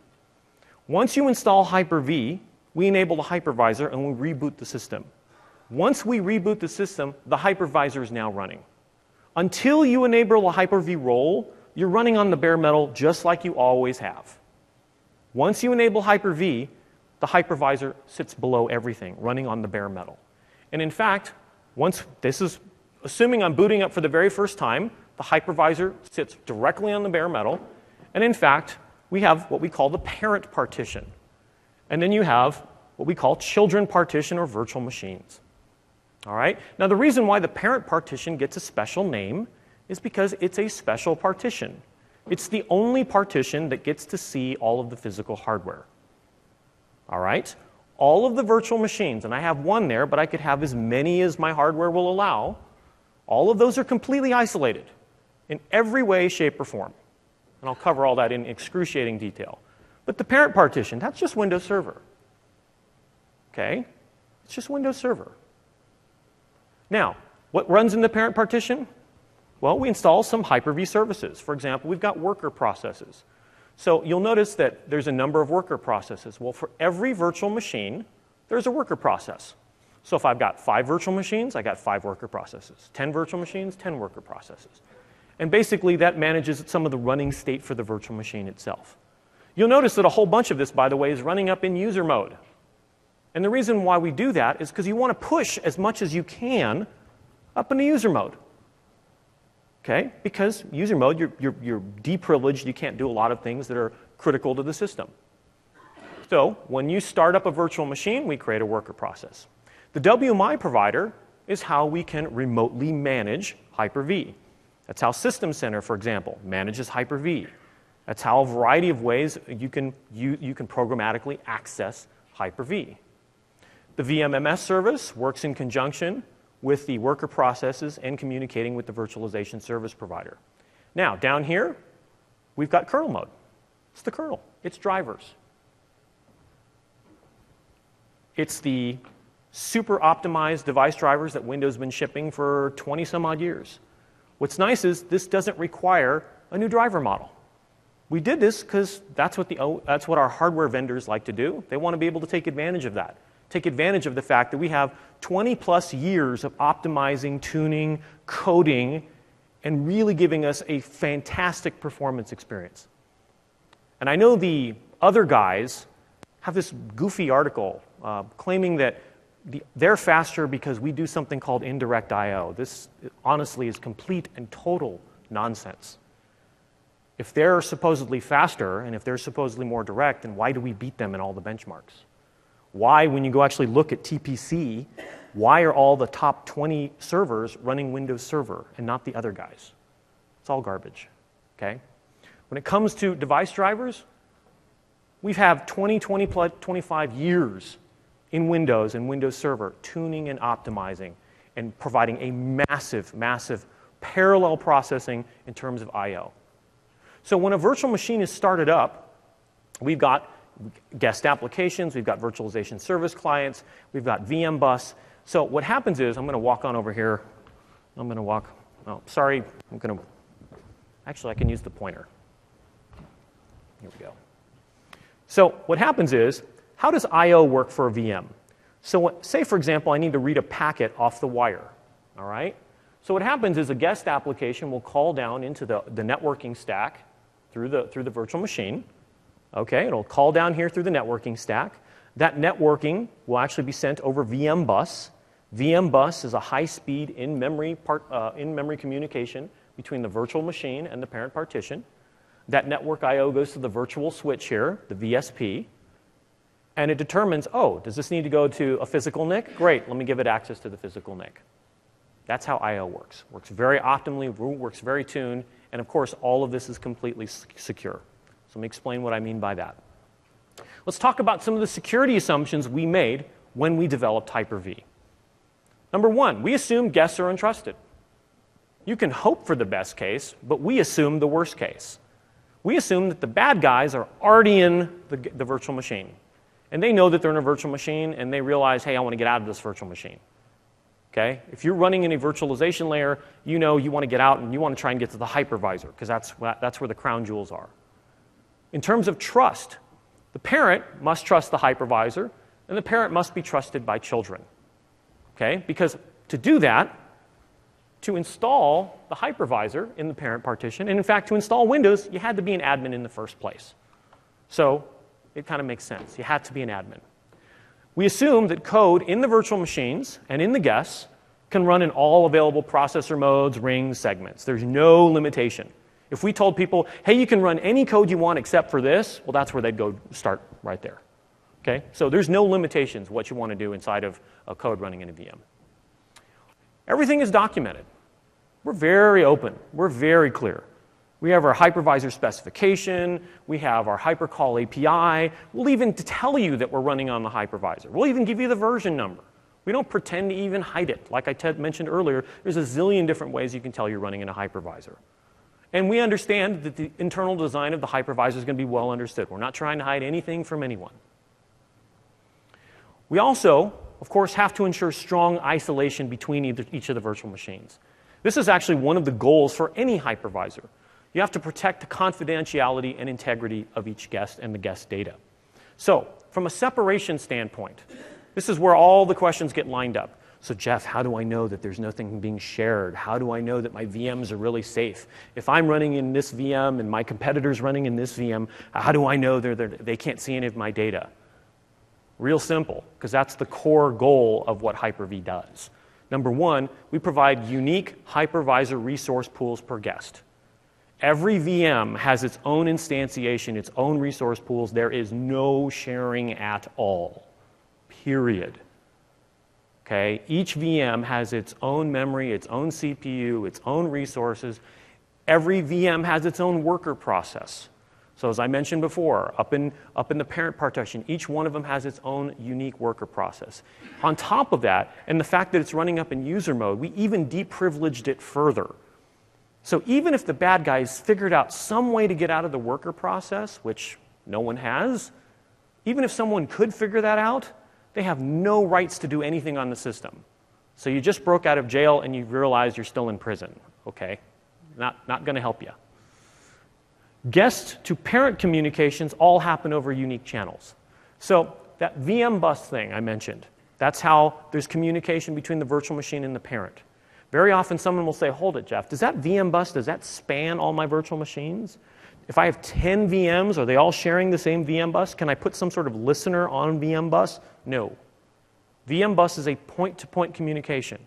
Once you install Hyper-V, we enable the hypervisor and we reboot the system. Once we reboot the system, the hypervisor is now running. Until you enable a Hyper-V role, you're running on the bare metal just like you always have. Once you enable Hyper-V, the hypervisor sits below everything, running on the bare metal. And in fact, this is assuming I'm booting up for the very first time, the hypervisor sits directly on the bare metal. And in fact, we have what we call the parent partition. And then you have what we call children partition or virtual machines. All right? Now, the reason why the parent partition gets a special name is because it's a special partition. It's the only partition that gets to see all of the physical hardware. All right? All of the virtual machines, and I have one there, but I could have as many as my hardware will allow, all of those are completely isolated in every way, shape, or form. And I'll cover all that in excruciating detail. But the parent partition, that's just Windows Server. Okay? It's just Windows Server. Now, what runs in the parent partition? Well, we install some Hyper-V services. For example, we've got worker processes. So you'll notice that there's a number of worker processes. Well, for every virtual machine, there's a worker process. So if I've got 5 virtual machines, I got 5 worker processes. 10 virtual machines, 10 worker processes. And basically, that manages some of the running state for the virtual machine itself. You'll notice that a whole bunch of this, by the way, is running up in user mode. And the reason why we do that is because you want to push as much as you can up into user mode. Okay? Because user mode, you're deprivileged. You can't do a lot of things that are critical to the system. So when you start up a virtual machine, we create a worker process. The WMI provider is how we can remotely manage Hyper-V. That's how System Center, for example, manages Hyper-V. That's how a variety of ways you can programmatically access Hyper-V. The VMMS service works in conjunction with the worker processes and communicating with the virtualization service provider. Now, down here, we've got kernel mode. It's the kernel. It's drivers. It's the super optimized device drivers that Windows has been shipping for 20 some odd years. What's nice is this doesn't require a new driver model. We did this because that's what our hardware vendors like to do. They want to be able to take advantage of that. Take advantage of the fact that we have 20 plus years of optimizing, tuning, coding, and really giving us a fantastic performance experience. And I know the other guys have this goofy article claiming that they're faster because we do something called indirect I/O. This honestly is complete and total nonsense. If they're supposedly faster and if they're supposedly more direct, then why do we beat them in all the benchmarks? Why, when you go actually look at TPC, why are all the top 20 servers running Windows Server and not the other guys? It's all garbage, okay? When it comes to device drivers, we've had 25 years in Windows and Windows Server tuning and optimizing and providing a massive parallel processing in terms of I/O. So when a virtual machine is started up, we've got guest applications, we've got virtualization service clients, we've got VM bus. So what happens is, I'm going to walk on over here. I'm going to walk, oh, sorry, actually I can use the pointer. Here we go. So what happens is, how does I/O work for a VM? So say, for example, I need to read a packet off the wire, all right? So what happens is a guest application will call down into the networking stack through the virtual machine. Okay, it'll call down here through the networking stack. That networking will actually be sent over VM bus. VM bus is a high-speed in-memory communication between the virtual machine and the parent partition. That network I/O goes to the virtual switch here, the VSP, and it determines, oh, does this need to go to a physical NIC? Great, let me give it access to the physical NIC. That's how I/O works. Works very optimally, works very tuned, and of course, all of this is completely secure. So let me explain what I mean by that. Let's talk about some of the security assumptions we made when we developed Hyper-V. Number one, we assume guests are untrusted. You can hope for the best case, but we assume the worst case. We assume that the bad guys are already in the virtual machine. And they know that they're in a virtual machine, and they realize, hey, I want to get out of this virtual machine. Okay? If you're running in a virtualization layer, you know you want to get out and you want to try and get to the hypervisor, because that's where the crown jewels are. In terms of trust, the parent must trust the hypervisor, and the parent must be trusted by children. Okay? Because to do that, to install the hypervisor in the parent partition, and in fact, to install Windows, you had to be an admin in the first place. So it kind of makes sense. You had to be an admin. We assume that code in the virtual machines and in the guests can run in all available processor modes, rings, segments. There's no limitation. If we told people, hey, you can run any code you want except for this, well, that's where they'd go start right there. Okay? So there's no limitations what you want to do inside of a code running in a VM. Everything is documented. We're very open. We're very clear. We have our hypervisor specification. We have our hypercall API. We'll even tell you that we're running on the hypervisor. We'll even give you the version number. We don't pretend to even hide it. Like I mentioned earlier, there's a zillion different ways you can tell you're running in a hypervisor. And we understand that the internal design of the hypervisor is going to be well understood. We're not trying to hide anything from anyone. We also, of course, have to ensure strong isolation between each of the virtual machines. This is actually one of the goals for any hypervisor. You have to protect the confidentiality and integrity of each guest and the guest data. So, from a separation standpoint, this is where all the questions get lined up. So, Jeff, how do I know that there's nothing being shared? How do I know that my VMs are really safe? If I'm running in this VM and my competitor's running in this VM, how do I know they can't see any of my data? Real simple, because that's the core goal of what Hyper-V does. Number one, we provide unique hypervisor resource pools per guest. Every VM has its own instantiation, its own resource pools. There is no sharing at all, period. Okay? Each VM has its own memory, its own CPU, its own resources. Every VM has its own worker process. So as I mentioned before, up in the parent partition, each one of them has its own unique worker process. On top of that, and the fact that it's running up in user mode, we even deprivileged it further. So even if the bad guys figured out some way to get out of the worker process, which no one has, even if someone could figure that out, they have no rights to do anything on the system. So you just broke out of jail and you realize you're still in prison. Okay? Not going to help you. Guest to parent communications all happen over unique channels. So that VM bus thing I mentioned, that's how there's communication between the virtual machine and the parent. Very often someone will say, hold it, Jeff, does that VM bus, does that span all my virtual machines? If I have 10 VMs, are they all sharing the same VM bus? Can I put some sort of listener on VM bus? No. VM bus is a point-to-point communication.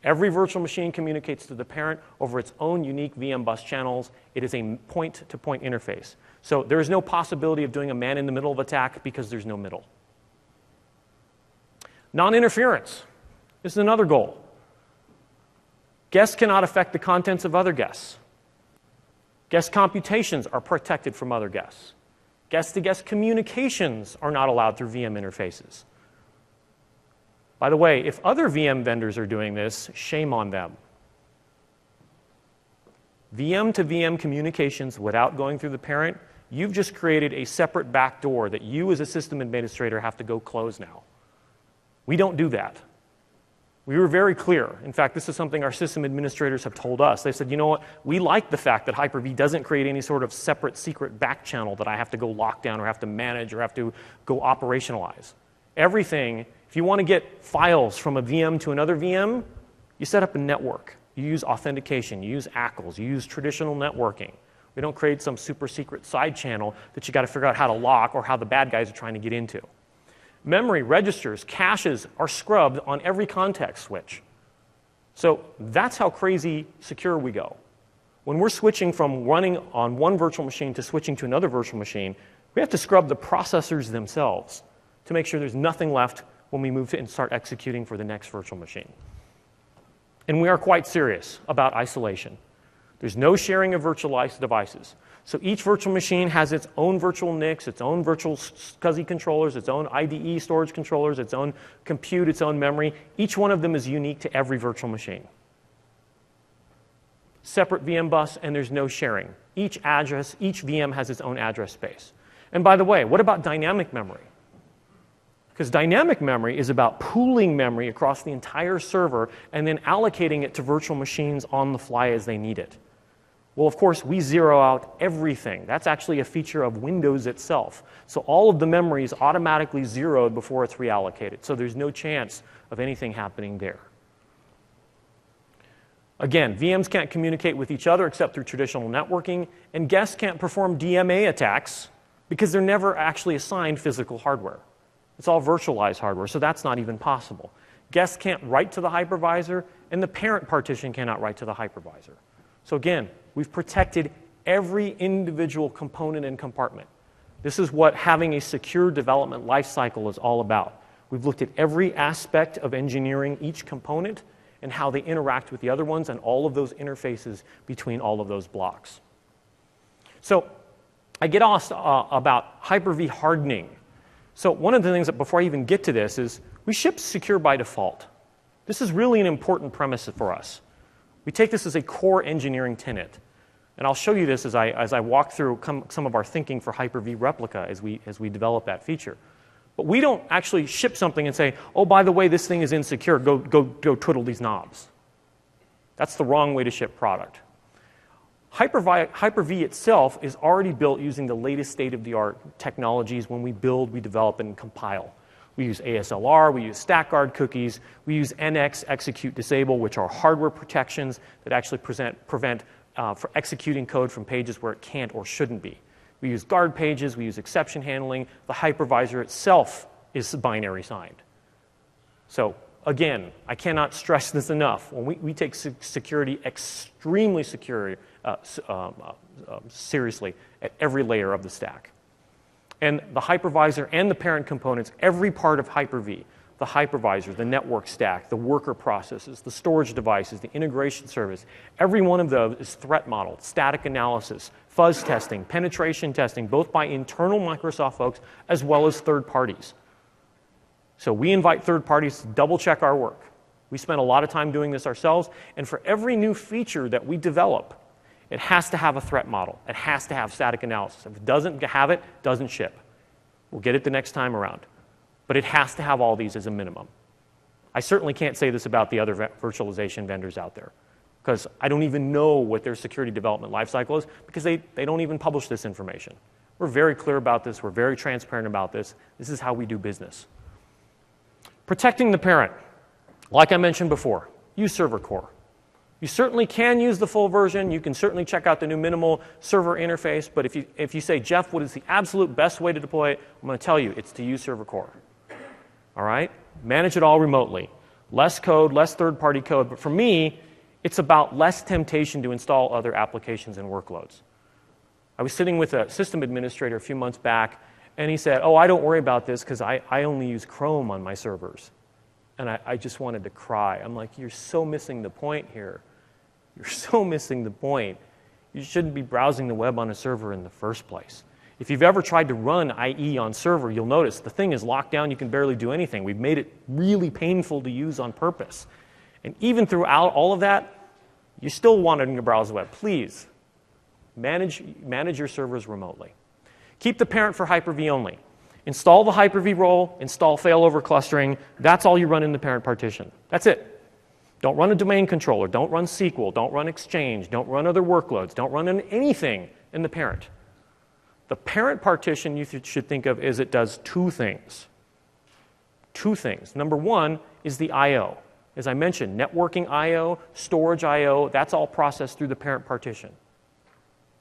Every virtual machine communicates to the parent over its own unique VM bus channels. It is a point-to-point interface. So there is no possibility of doing a man-in-the-middle attack because there's no middle. Non-interference. This is another goal. Guests cannot affect the contents of other guests. Guest computations are protected from other guests. Guest-to-guest communications are not allowed through VM interfaces. By the way, if other VM vendors are doing this, shame on them. VM to VM communications without going through the parent, you've just created a separate backdoor that you as a system administrator have to go close now. We don't do that. We were very clear. In fact, this is something our system administrators have told us. They said, you know what, we like the fact that Hyper-V doesn't create any sort of separate secret back channel that I have to go lock down or have to manage or have to go operationalize. Everything, if you want to get files from a VM to another VM, you set up a network. You use authentication, you use ACLs, you use traditional networking. We don't create some super secret side channel that you got to figure out how to lock or how the bad guys are trying to get into. Memory, registers, caches are scrubbed on every context switch. So that's how crazy secure we go. When we're switching from running on one virtual machine to switching to another virtual machine, we have to scrub the processors themselves to make sure there's nothing left when we move to and start executing for the next virtual machine. And we are quite serious about isolation. There's no sharing of virtualized devices. So each virtual machine has its own virtual NICs, its own virtual SCSI controllers, its own IDE storage controllers, its own compute, its own memory. Each one of them is unique to every virtual machine. Separate VM bus, and there's no sharing. Each VM has its own address space. And by the way, what about dynamic memory? Because dynamic memory is about pooling memory across the entire server and then allocating it to virtual machines on the fly as they need it. Well, of course, we zero out everything. That's actually a feature of Windows itself. So all of the memory is automatically zeroed before it's reallocated. So there's no chance of anything happening there. Again, VMs can't communicate with each other except through traditional networking, and guests can't perform DMA attacks because they're never actually assigned physical hardware. It's all virtualized hardware, so that's not even possible. Guests can't write to the hypervisor, and the parent partition cannot write to the hypervisor. So again, we've protected every individual component and compartment. This is what having a secure development lifecycle is all about. We've looked at every aspect of engineering each component and how they interact with the other ones and all of those interfaces between all of those blocks. So I get asked about Hyper-V hardening. So one of the things that before I even get to this is we ship secure by default. This is really an important premise for us. We take this as a core engineering tenet. And I'll show you this as I walk through some of our thinking for Hyper-V Replica as we develop that feature. But we don't actually ship something and say, oh, by the way, this thing is insecure. Go twiddle these knobs. That's the wrong way to ship product. Hyper-V itself is already built using the latest state-of-the-art technologies when we build, we develop, and compile. We use ASLR, we use StackGuard cookies, we use NX execute disable, which are hardware protections that actually prevent for executing code from pages where it can't or shouldn't be. We use guard pages, we use exception handling. The hypervisor itself is binary signed. So again, I cannot stress this enough. When we take security extremely seriously at every layer of the stack. And the hypervisor and the parent components, every part of Hyper-V, the hypervisor, the network stack, the worker processes, the storage devices, the integration service, every one of those is threat modeled, static analysis, fuzz testing, penetration testing, both by internal Microsoft folks as well as third parties. So we invite third parties to double check our work. We spend a lot of time doing this ourselves, and for every new feature that we develop, it has to have a threat model. It has to have static analysis. If it doesn't have it, it doesn't ship. We'll get it the next time around. But it has to have all these as a minimum. I certainly can't say this about the other virtualization vendors out there, because I don't even know what their security development lifecycle is, because they don't even publish this information. We're very clear about this. We're very transparent about this. This is how we do business. Protecting the parent. Like I mentioned before, use server core. You certainly can use the full version. You can certainly check out the new minimal server interface. But if you say, Jeff, what is the absolute best way to deploy it? I'm going to tell you, it's to use server core. All right? Manage it all remotely. Less code, less third-party code. But for me, it's about less temptation to install other applications and workloads. I was sitting with a system administrator a few months back, and he said, oh, I don't worry about this because I only use Chrome on my servers. And I just wanted to cry. I'm like, you're so missing the point here. You're so missing the point. You shouldn't be browsing the web on a server in the first place. If you've ever tried to run IE on server, you'll notice the thing is locked down. You can barely do anything. We've made it really painful to use on purpose. And even throughout all of that, you still want it in your browser web. Please, manage your servers remotely. Keep the parent for Hyper-V only. Install the Hyper-V role, install failover clustering. That's all you run in the parent partition. That's it. Don't run a domain controller. Don't run SQL. Don't run Exchange. Don't run other workloads. Don't run anything in the parent. The parent partition you should think of is it does two things. Two things. Number one is the I/O. As I mentioned, networking I/O, storage I/O, that's all processed through the parent partition.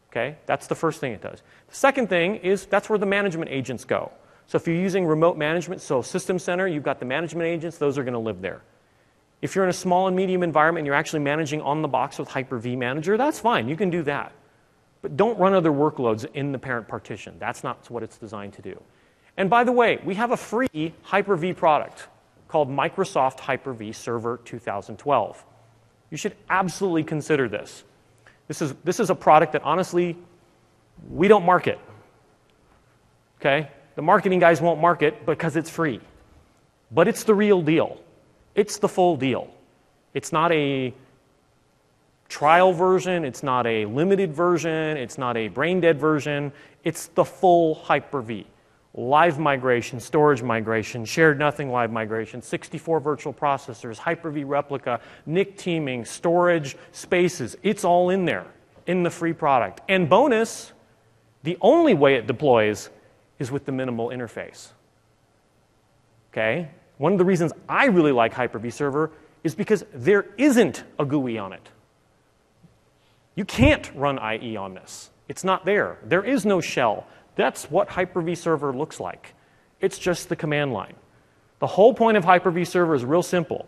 Okay? That's the first thing it does. The second thing is that's where the management agents go. So if you're using remote management, so System Center, you've got the management agents, those are going to live there. If you're in a small and medium environment and you're actually managing on the box with Hyper-V Manager, that's fine. You can do that. But don't run other workloads in the parent partition. That's not what it's designed to do. And by the way, we have a free Hyper-V product called Microsoft Hyper-V Server 2012. You should absolutely consider this. This is a product that, honestly, we don't market. Okay? The marketing guys won't market because it's free. But it's the real deal. It's the full deal. It's not a trial version. It's not a limited version. It's not a brain-dead version. It's the full Hyper-V. Live migration, storage migration, shared nothing live migration, 64 virtual processors, Hyper-V replica, NIC teaming, storage, spaces. It's all in there in the free product. And bonus, the only way it deploys is with the minimal interface. Okay? One of the reasons I really like Hyper-V Server is because there isn't a GUI on it. You can't run IE on this. It's not there. There is no shell. That's what Hyper-V Server looks like. It's just the command line. The whole point of Hyper-V Server is real simple.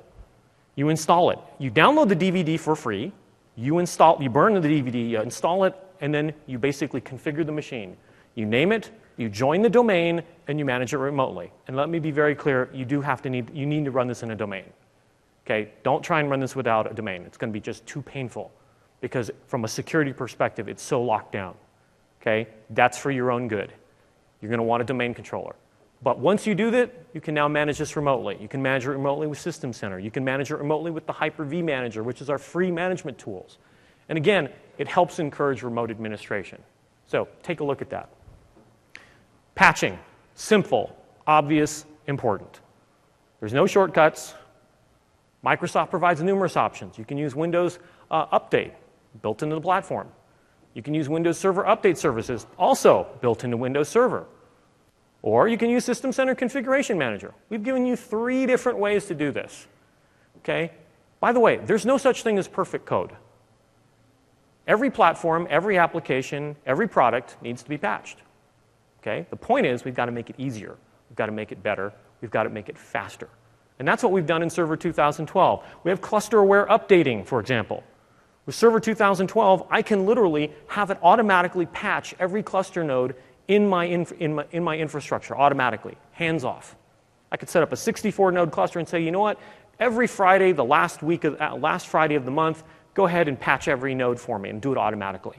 You install it. You download the DVD for free. You burn the DVD, you install it, and then you basically configure the machine. You name it, you join the domain, and you manage it remotely. And let me be very clear, you need to run this in a domain. Okay? Don't try and run this without a domain. It's going to be just too painful because from a security perspective, it's so locked down. Okay? That's for your own good. You're going to want a domain controller. But once you do that, you can now manage this remotely. You can manage it remotely with System Center. You can manage it remotely with the Hyper-V Manager, which is our free management tools. And again, it helps encourage remote administration. So take a look at that. Patching. Simple, obvious, important. There's no shortcuts. Microsoft provides numerous options. You can use Windows Update, built into the platform. You can use Windows Server Update services, also built into Windows Server. Or you can use System Center Configuration Manager. We've given you 3 different ways to do this. Okay? By the way, there's no such thing as perfect code. Every platform, every application, every product needs to be patched. Okay? The point is we've got to make it easier. We've got to make it better. We've got to make it faster. And that's what we've done in Server 2012. We have cluster-aware updating, for example. With Server 2012, I can literally have it automatically patch every cluster node in my infrastructure automatically, hands off. I could set up a 64-node cluster and say, you know what? Every Friday, the last Friday of the month, go ahead and patch every node for me and do it automatically.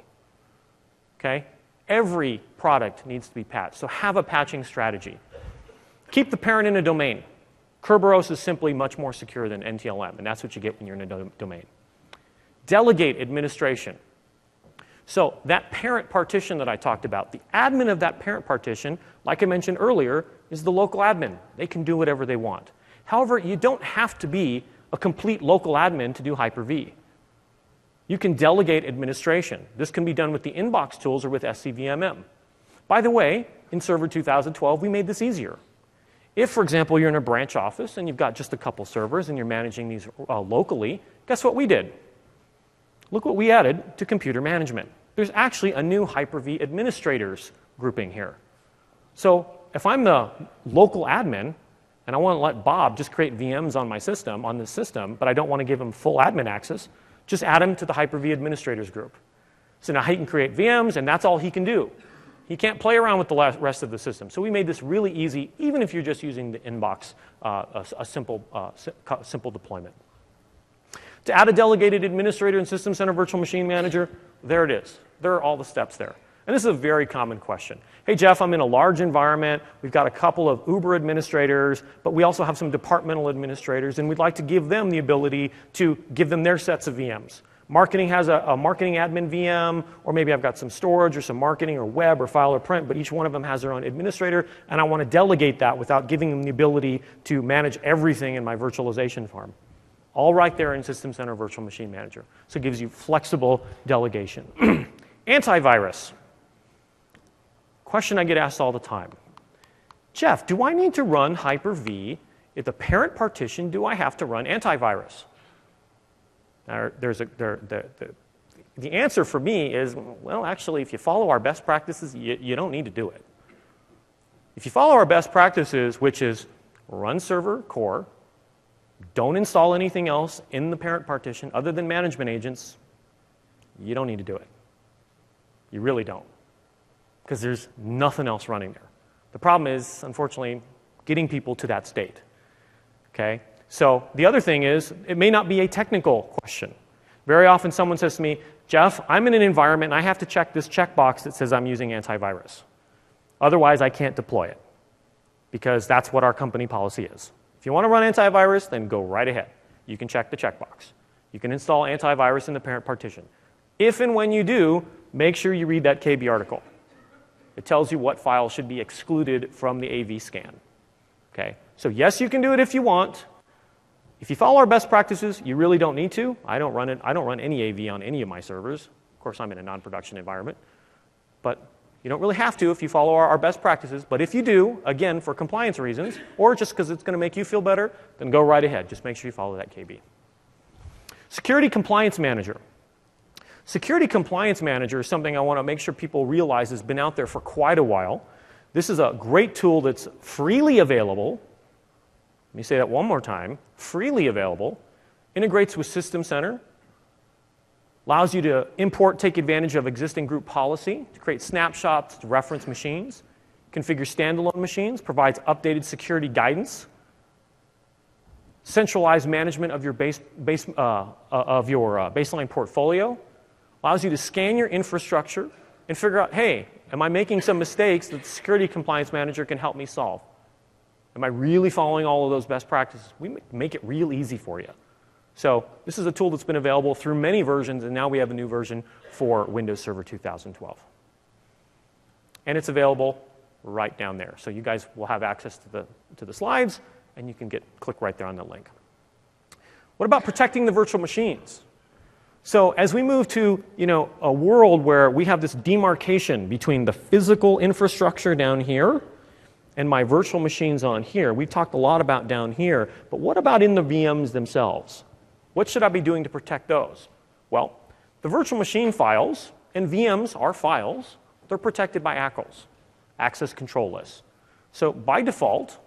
Okay? Every product needs to be patched. So have a patching strategy. Keep the parent in a domain. Kerberos is simply much more secure than NTLM, and that's what you get when you're in a domain. Delegate administration. So that parent partition that I talked about, the admin of that parent partition, like I mentioned earlier, is the local admin. They can do whatever they want. However, you don't have to be a complete local admin to do Hyper-V. You can delegate administration. This can be done with the inbox tools or with SCVMM. By the way, in Server 2012, we made this easier. If, for example, you're in a branch office and you've got just a couple servers and you're managing these locally, guess what we did? Look what we added to computer management. There's actually a new Hyper-V administrators grouping here. So if I'm the local admin and I want to let Bob just create VMs on my system, on this system, but I don't want to give him full admin access, just add him to the Hyper-V administrators group. So now he can create VMs, and that's all he can do. He can't play around with the rest of the system. So we made this really easy, even if you're just using the inbox, a simple deployment. To add a delegated administrator in System Center Virtual Machine Manager, there it is. There are all the steps there. And this is a very common question. Hey, Jeff, I'm in a large environment. We've got a couple of Uber administrators, but we also have some departmental administrators, and we'd like to give them the ability to give them their sets of VMs. Marketing has a marketing admin VM, or maybe I've got some storage or some marketing or web or file or print, but each one of them has their own administrator, and I want to delegate that without giving them the ability to manage everything in my virtualization farm. All right there in System Center Virtual Machine Manager. So it gives you flexible delegation. Antivirus. Question I get asked all the time. Jeff, do I need to run Hyper-V? If the parent partition, do I have to run antivirus? The answer for me is, well, actually, if you follow our best practices, you don't need to do it. If you follow our best practices, which is run server core, don't install anything else in the parent partition other than management agents, you don't need to do it. You really don't, because there's nothing else running there. The problem is, unfortunately, getting people to that state. Okay? So the other thing is, it may not be a technical question. Very often someone says to me, Jeff, I'm in an environment and I have to check this checkbox that says I'm using antivirus. Otherwise, I can't deploy it, because that's what our company policy is. If you want to run antivirus, then go right ahead. You can check the checkbox. You can install antivirus in the parent partition. If and when you do, make sure you read that KB article. It tells you what files should be excluded from the AV scan. Okay? So yes, you can do it if you want. If you follow our best practices, you really don't need to. I don't run any AV on any of my servers. Of course, I'm in a non-production environment. But you don't really have to if you follow our best practices. But if you do, again, for compliance reasons, or just because it's going to make you feel better, then go right ahead. Just make sure you follow that KB. Security Compliance Manager. Security Compliance Manager is something I want to make sure people realize has been out there for quite a while. This is a great tool that's freely available. Let me say that one more time. Freely available. Integrates with System Center. Allows you to import, take advantage of existing group policy to create snapshots to reference machines. Configure standalone machines. Provides updated security guidance. Centralized management of your baseline portfolio. Allows you to scan your infrastructure and figure out, hey, am I making some mistakes that the Security Compliance Manager can help me solve? Am I really following all of those best practices? We make it real easy for you. So this is a tool that's been available through many versions, and now we have a new version for Windows Server 2012. And it's available right down there. So you guys will have access to the slides, and you can click right there on the link. What about protecting the virtual machines? So as we move to a world where we have this demarcation between the physical infrastructure down here and my virtual machines on here, we've talked a lot about down here, but what about in the VMs themselves? What should I be doing to protect those? Well, the virtual machine files, and VMs are files, they're protected by ACLs, access control lists. So by default,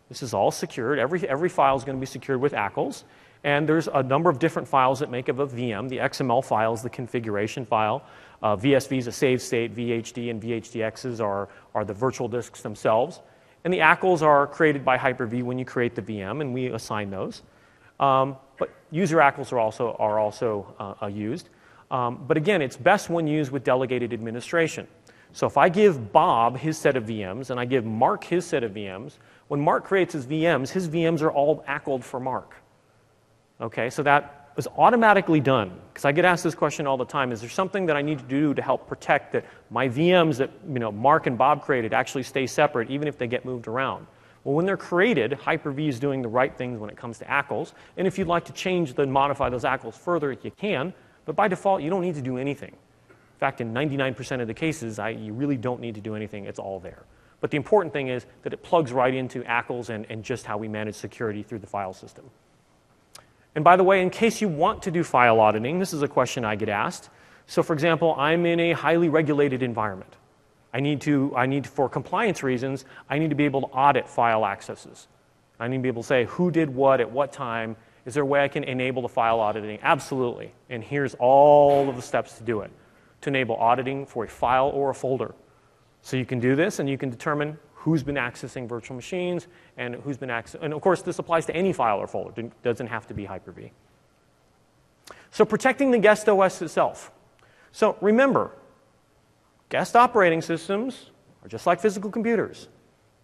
this is all secured. Every file is going to be secured with ACLs. And there's a number of different files that make up a VM. The XML file is the configuration file. VSV is a save state. VHD and VHDXs are the virtual disks themselves. And the ACLs are created by Hyper-V when you create the VM, and we assign those. But user ACLs are also used. But again, it's best when used with delegated administration. So if I give Bob his set of VMs, and I give Mark his set of VMs, when Mark creates his VMs are all ACLed for Mark. Okay, so that was automatically done. Because I get asked this question all the time, is there something that I need to do to help protect that my VMs that Mark and Bob created actually stay separate even if they get moved around? Well, when they're created, Hyper-V is doing the right things when it comes to ACLs. And if you'd like to change and modify those ACLs further, you can. But by default, you don't need to do anything. In fact, in 99% of the cases, you really don't need to do anything. It's all there. But the important thing is that it plugs right into ACLs and just how we manage security through the file system. And by the way, in case you want to do file auditing, this is a question I get asked. So for example, I'm in a highly regulated environment. For compliance reasons, I need to be able to audit file accesses. I need to be able to say who did what at what time. Is there a way I can enable the file auditing? Absolutely. And here's all of the steps to do it. To enable auditing for a file or a folder. So you can do this, and you can determine who's been accessing virtual machines and who's been accessing. And of course, this applies to any file or folder. It doesn't have to be Hyper-V. So protecting the guest OS itself. So remember, guest operating systems are just like physical computers.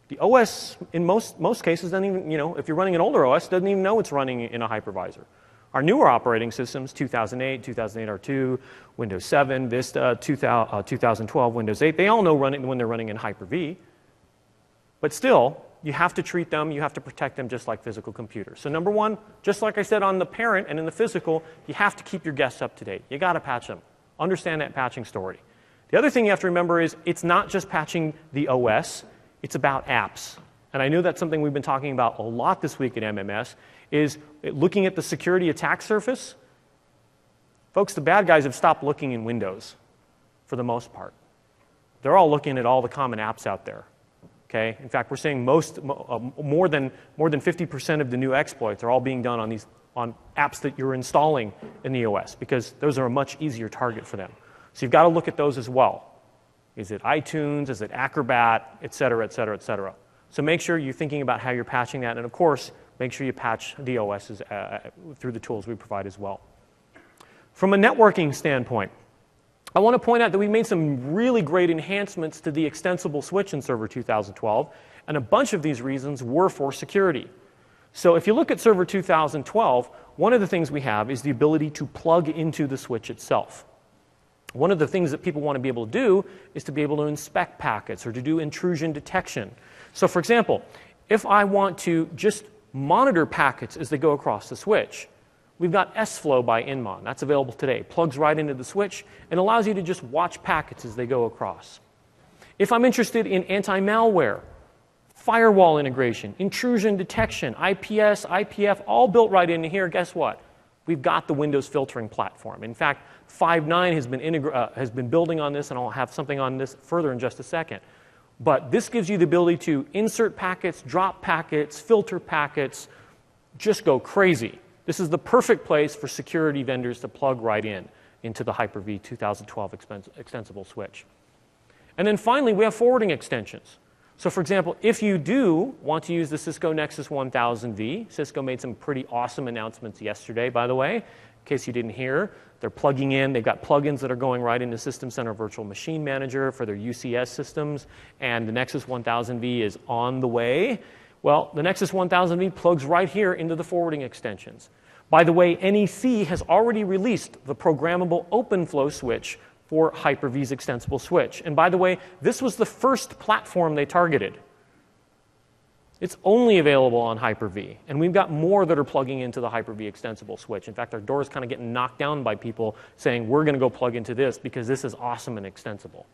The OS, in most cases, doesn't even, if you're running an older OS, doesn't even know it's running in a hypervisor. Our newer operating systems, 2008, 2008 R2, Windows 7, Vista, 2012, Windows 8, they all know when they're running in Hyper-V. But still, you have to treat them, you have to protect them just like physical computers. So number one, just like I said on the parent and in the physical, you have to keep your guests up to date. You got to patch them. Understand that patching story. The other thing you have to remember is it's not just patching the OS, it's about apps. And I know that's something we've been talking about a lot this week at MMS, is looking at the security attack surface. Folks, the bad guys have stopped looking in Windows for the most part. They're all looking at all the common apps out there. Okay? In fact, we're seeing more than 50% of the new exploits are all being done on apps that you're installing in the OS, because those are a much easier target for them. So you've got to look at those as well. Is it iTunes? Is it Acrobat? Et cetera, et cetera, et cetera. So make sure you're thinking about how you're patching that. And of course, make sure you patch the OSs through the tools we provide as well. From a networking standpoint, I want to point out that we made some really great enhancements to the extensible switch in Server 2012, and a bunch of these reasons were for security. So if you look at Server 2012, one of the things we have is the ability to plug into the switch itself. One of the things that people want to be able to do is to be able to inspect packets or to do intrusion detection. So for example, if I want to just monitor packets as they go across the switch, we've got S-Flow by Inmon. That's available today. Plugs right into the switch and allows you to just watch packets as they go across. If I'm interested in anti-malware, firewall integration, intrusion detection, IPS, IPF, all built right into here, guess what? We've got the Windows filtering platform. In fact, 5.9 has been building on this, and I'll have something on this further in just a second. But this gives you the ability to insert packets, drop packets, filter packets, just go crazy. This is the perfect place for security vendors to plug right into the Hyper-V 2012 extensible switch. And then finally, we have forwarding extensions. So for example, if you do want to use the Cisco Nexus 1000V, Cisco made some pretty awesome announcements yesterday, by the way, in case you didn't hear. They're plugging in, they've got plugins that are going right into System Center Virtual Machine Manager for their UCS systems, and the Nexus 1000V is on the way. Well, the Nexus 1000V plugs right here into the forwarding extensions. By the way, NEC has already released the programmable OpenFlow switch for Hyper-V's extensible switch. And by the way, this was the first platform they targeted. It's only available on Hyper-V, and we've got more that are plugging into the Hyper-V extensible switch. In fact, our door is kind of getting knocked down by people saying, we're going to go plug into this because this is awesome and extensible.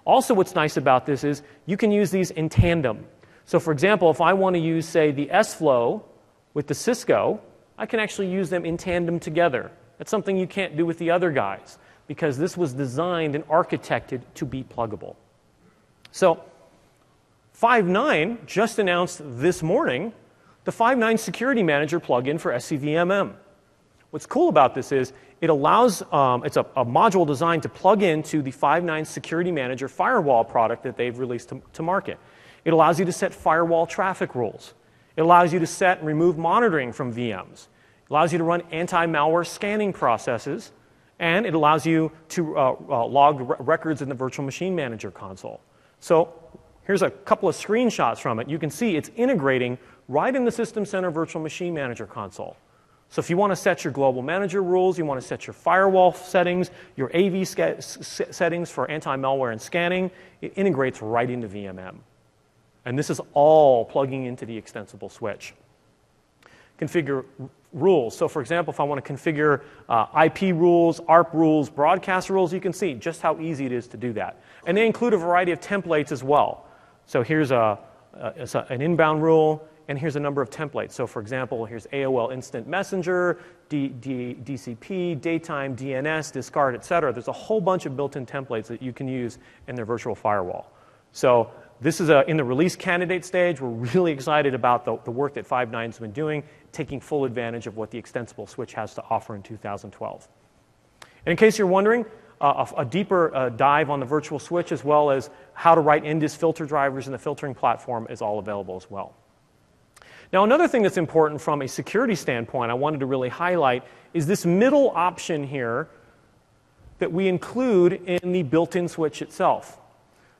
Also, what's nice about this is you can use these in tandem. So for example, if I want to use, say, the S-Flow with the Cisco, I can actually use them in tandem together. That's something you can't do with the other guys, because this was designed and architected to be pluggable. So 5.9 just announced this morning the 5.9 Security Manager plugin for SCVMM. What's cool about this is it allows, it's a module designed to plug into the 5.9 Security Manager firewall product that they've released to market. It allows you to set firewall traffic rules. It allows you to set and remove monitoring from VMs. It allows you to run anti-malware scanning processes. And it allows you to log records in the Virtual Machine Manager console. So here's a couple of screenshots from it. You can see it's integrating right in the System Center Virtual Machine Manager console. So if you want to set your global manager rules, you want to set your firewall settings, your AV settings for anti-malware and scanning, it integrates right into VMM. And this is all plugging into the extensible switch. Configure rules. So for example, if I want to configure IP rules, ARP rules, broadcast rules, you can see just how easy it is to do that. And they include a variety of templates as well. So here's an inbound rule, and here's a number of templates. So for example, here's AOL Instant Messenger, DCP, Daytime, DNS, Discard, et cetera. There's a whole bunch of built-in templates that you can use in their virtual firewall. So this is in the release candidate stage. We're really excited about the work that 5.9 has been doing, taking full advantage of what the extensible switch has to offer in 2012. And in case you're wondering, a deeper dive on the virtual switch, as well as how to write Indus filter drivers in the filtering platform, is all available as well. Now, another thing that's important from a security standpoint I wanted to really highlight is this middle option here that we include in the built-in switch itself.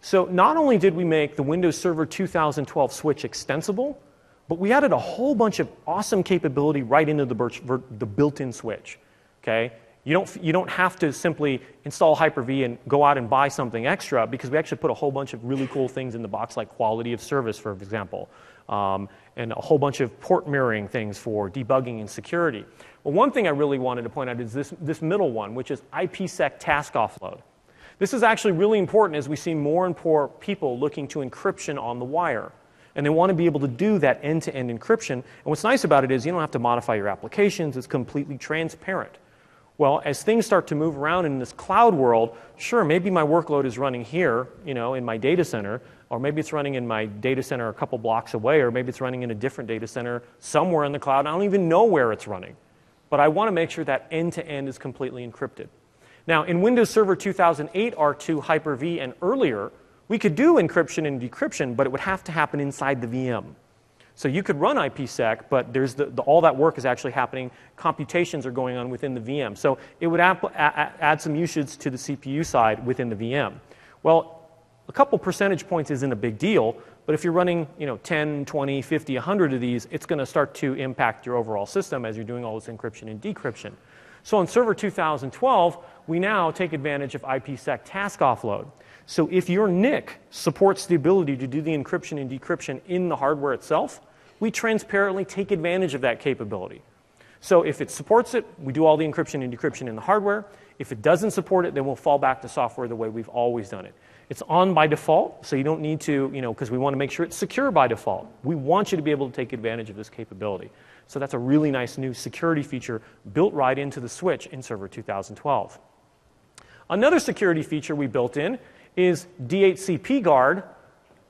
So not only did we make the Windows Server 2012 switch extensible, But we added a whole bunch of awesome capability right into the built-in switch. Okay? You don't have to simply install Hyper-V and go out and buy something extra, because we actually put a whole bunch of really cool things in the box, like quality of service, for example, and a whole bunch of port mirroring things for debugging and security. Well, one thing I really wanted to point out is this middle one, which is IPsec task offload. This is actually really important as we see more and more people looking to encryption on the wire. And they want to be able to do that end-to-end encryption. And what's nice about it is you don't have to modify your applications. It's completely transparent. Well, as things start to move around in this cloud world, sure, maybe my workload is running here, in my data center, or maybe it's running in my data center a couple blocks away, or maybe it's running in a different data center somewhere in the cloud. I don't even know where it's running. But I want to make sure that end-to-end is completely encrypted. Now, in Windows Server 2008 R2 Hyper-V and earlier, we could do encryption and decryption, but it would have to happen inside the VM. So you could run IPsec, but all that work is actually happening. Computations are going on within the VM. So it would add some usage to the CPU side within the VM. Well, a couple percentage points isn't a big deal, but if you're running 10, 20, 50, 100 of these, it's going to start to impact your overall system as you're doing all this encryption and decryption. So on Server 2012, we now take advantage of IPsec task offload. So if your NIC supports the ability to do the encryption and decryption in the hardware itself, we transparently take advantage of that capability. So if it supports it, we do all the encryption and decryption in the hardware. If it doesn't support it, then we'll fall back to software the way we've always done it. It's on by default, so you don't need to, because we want to make sure it's secure by default. We want you to be able to take advantage of this capability. So that's a really nice new security feature built right into the switch in Server 2012. Another security feature we built in is DHCP guard,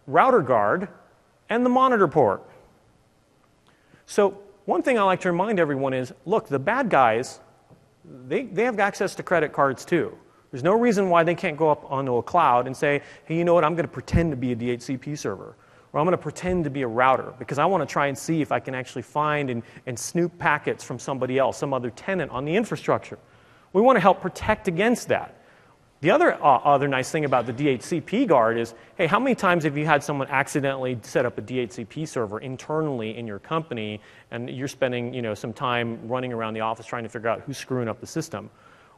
router guard, and the monitor port. So one thing I like to remind everyone is, look, the bad guys, they have access to credit cards too. There's no reason why they can't go up onto a cloud and say, hey, you know what, I'm going to pretend to be a DHCP server. Or I'm going to pretend to be a router because I want to try and see if I can actually find and snoop packets from somebody else, some other tenant on the infrastructure. We want to help protect against that. The other nice thing about the DHCP guard is, hey, how many times have you had someone accidentally set up a DHCP server internally in your company, and you're spending some time running around the office trying to figure out who's screwing up the system?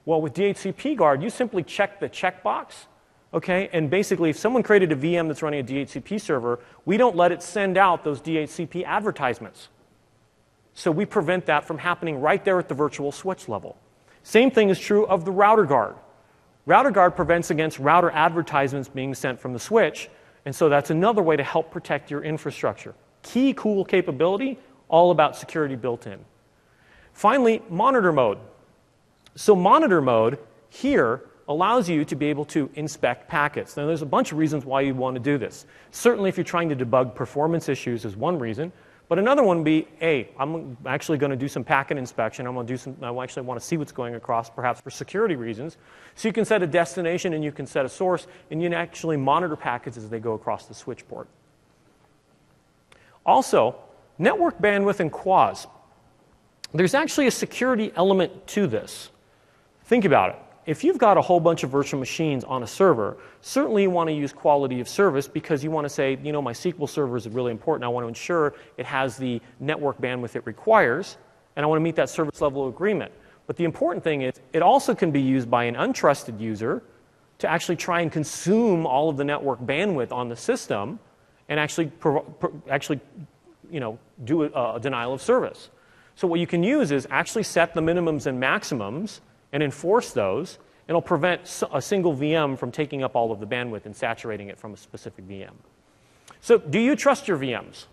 Well, with DHCP guard, you simply check the checkbox, okay? And basically, if someone created a VM that's running a DHCP server, we don't let it send out those DHCP advertisements. So we prevent that from happening right there at the virtual switch level. Same thing is true of the router guard. Router guard prevents against router advertisements being sent from the switch, and so that's another way to help protect your infrastructure. Key, cool capability, all about security built in. Finally, monitor mode. So monitor mode here allows you to be able to inspect packets. Now, there's a bunch of reasons why you want to do this. Certainly, if you're trying to debug performance issues is one reason, but another one would be, hey, I'm actually going to do some packet inspection. I actually want to see what's going across, perhaps for security reasons. So you can set a destination and you can set a source, and you can actually monitor packets as they go across the switch port. Also, network bandwidth and QoS. There's actually a security element to this. Think about it. If you've got a whole bunch of virtual machines on a server, certainly you want to use quality of service because you want to say, my SQL server is really important. I want to ensure it has the network bandwidth it requires, and I want to meet that service level agreement. But the important thing is it also can be used by an untrusted user to actually try and consume all of the network bandwidth on the system and actually do a denial of service. So what you can use is actually set the minimums and maximums and enforce those, and it'll prevent a single VM from taking up all of the bandwidth and saturating it from a specific VM. So do you trust your VMs?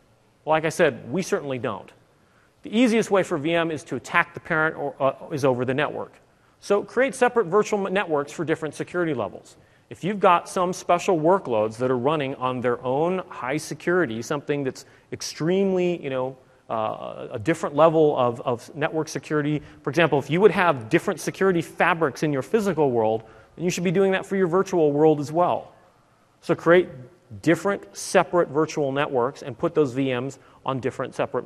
Well, like I said, we certainly don't. The easiest way for VM is to attack the parent is over the network. So create separate virtual networks for different security levels. If you've got some special workloads that are running on their own high security, something that's extremely, a different level of network security. For example, if you would have different security fabrics in your physical world, then you should be doing that for your virtual world as well. So create different separate virtual networks and put those VMs on different separate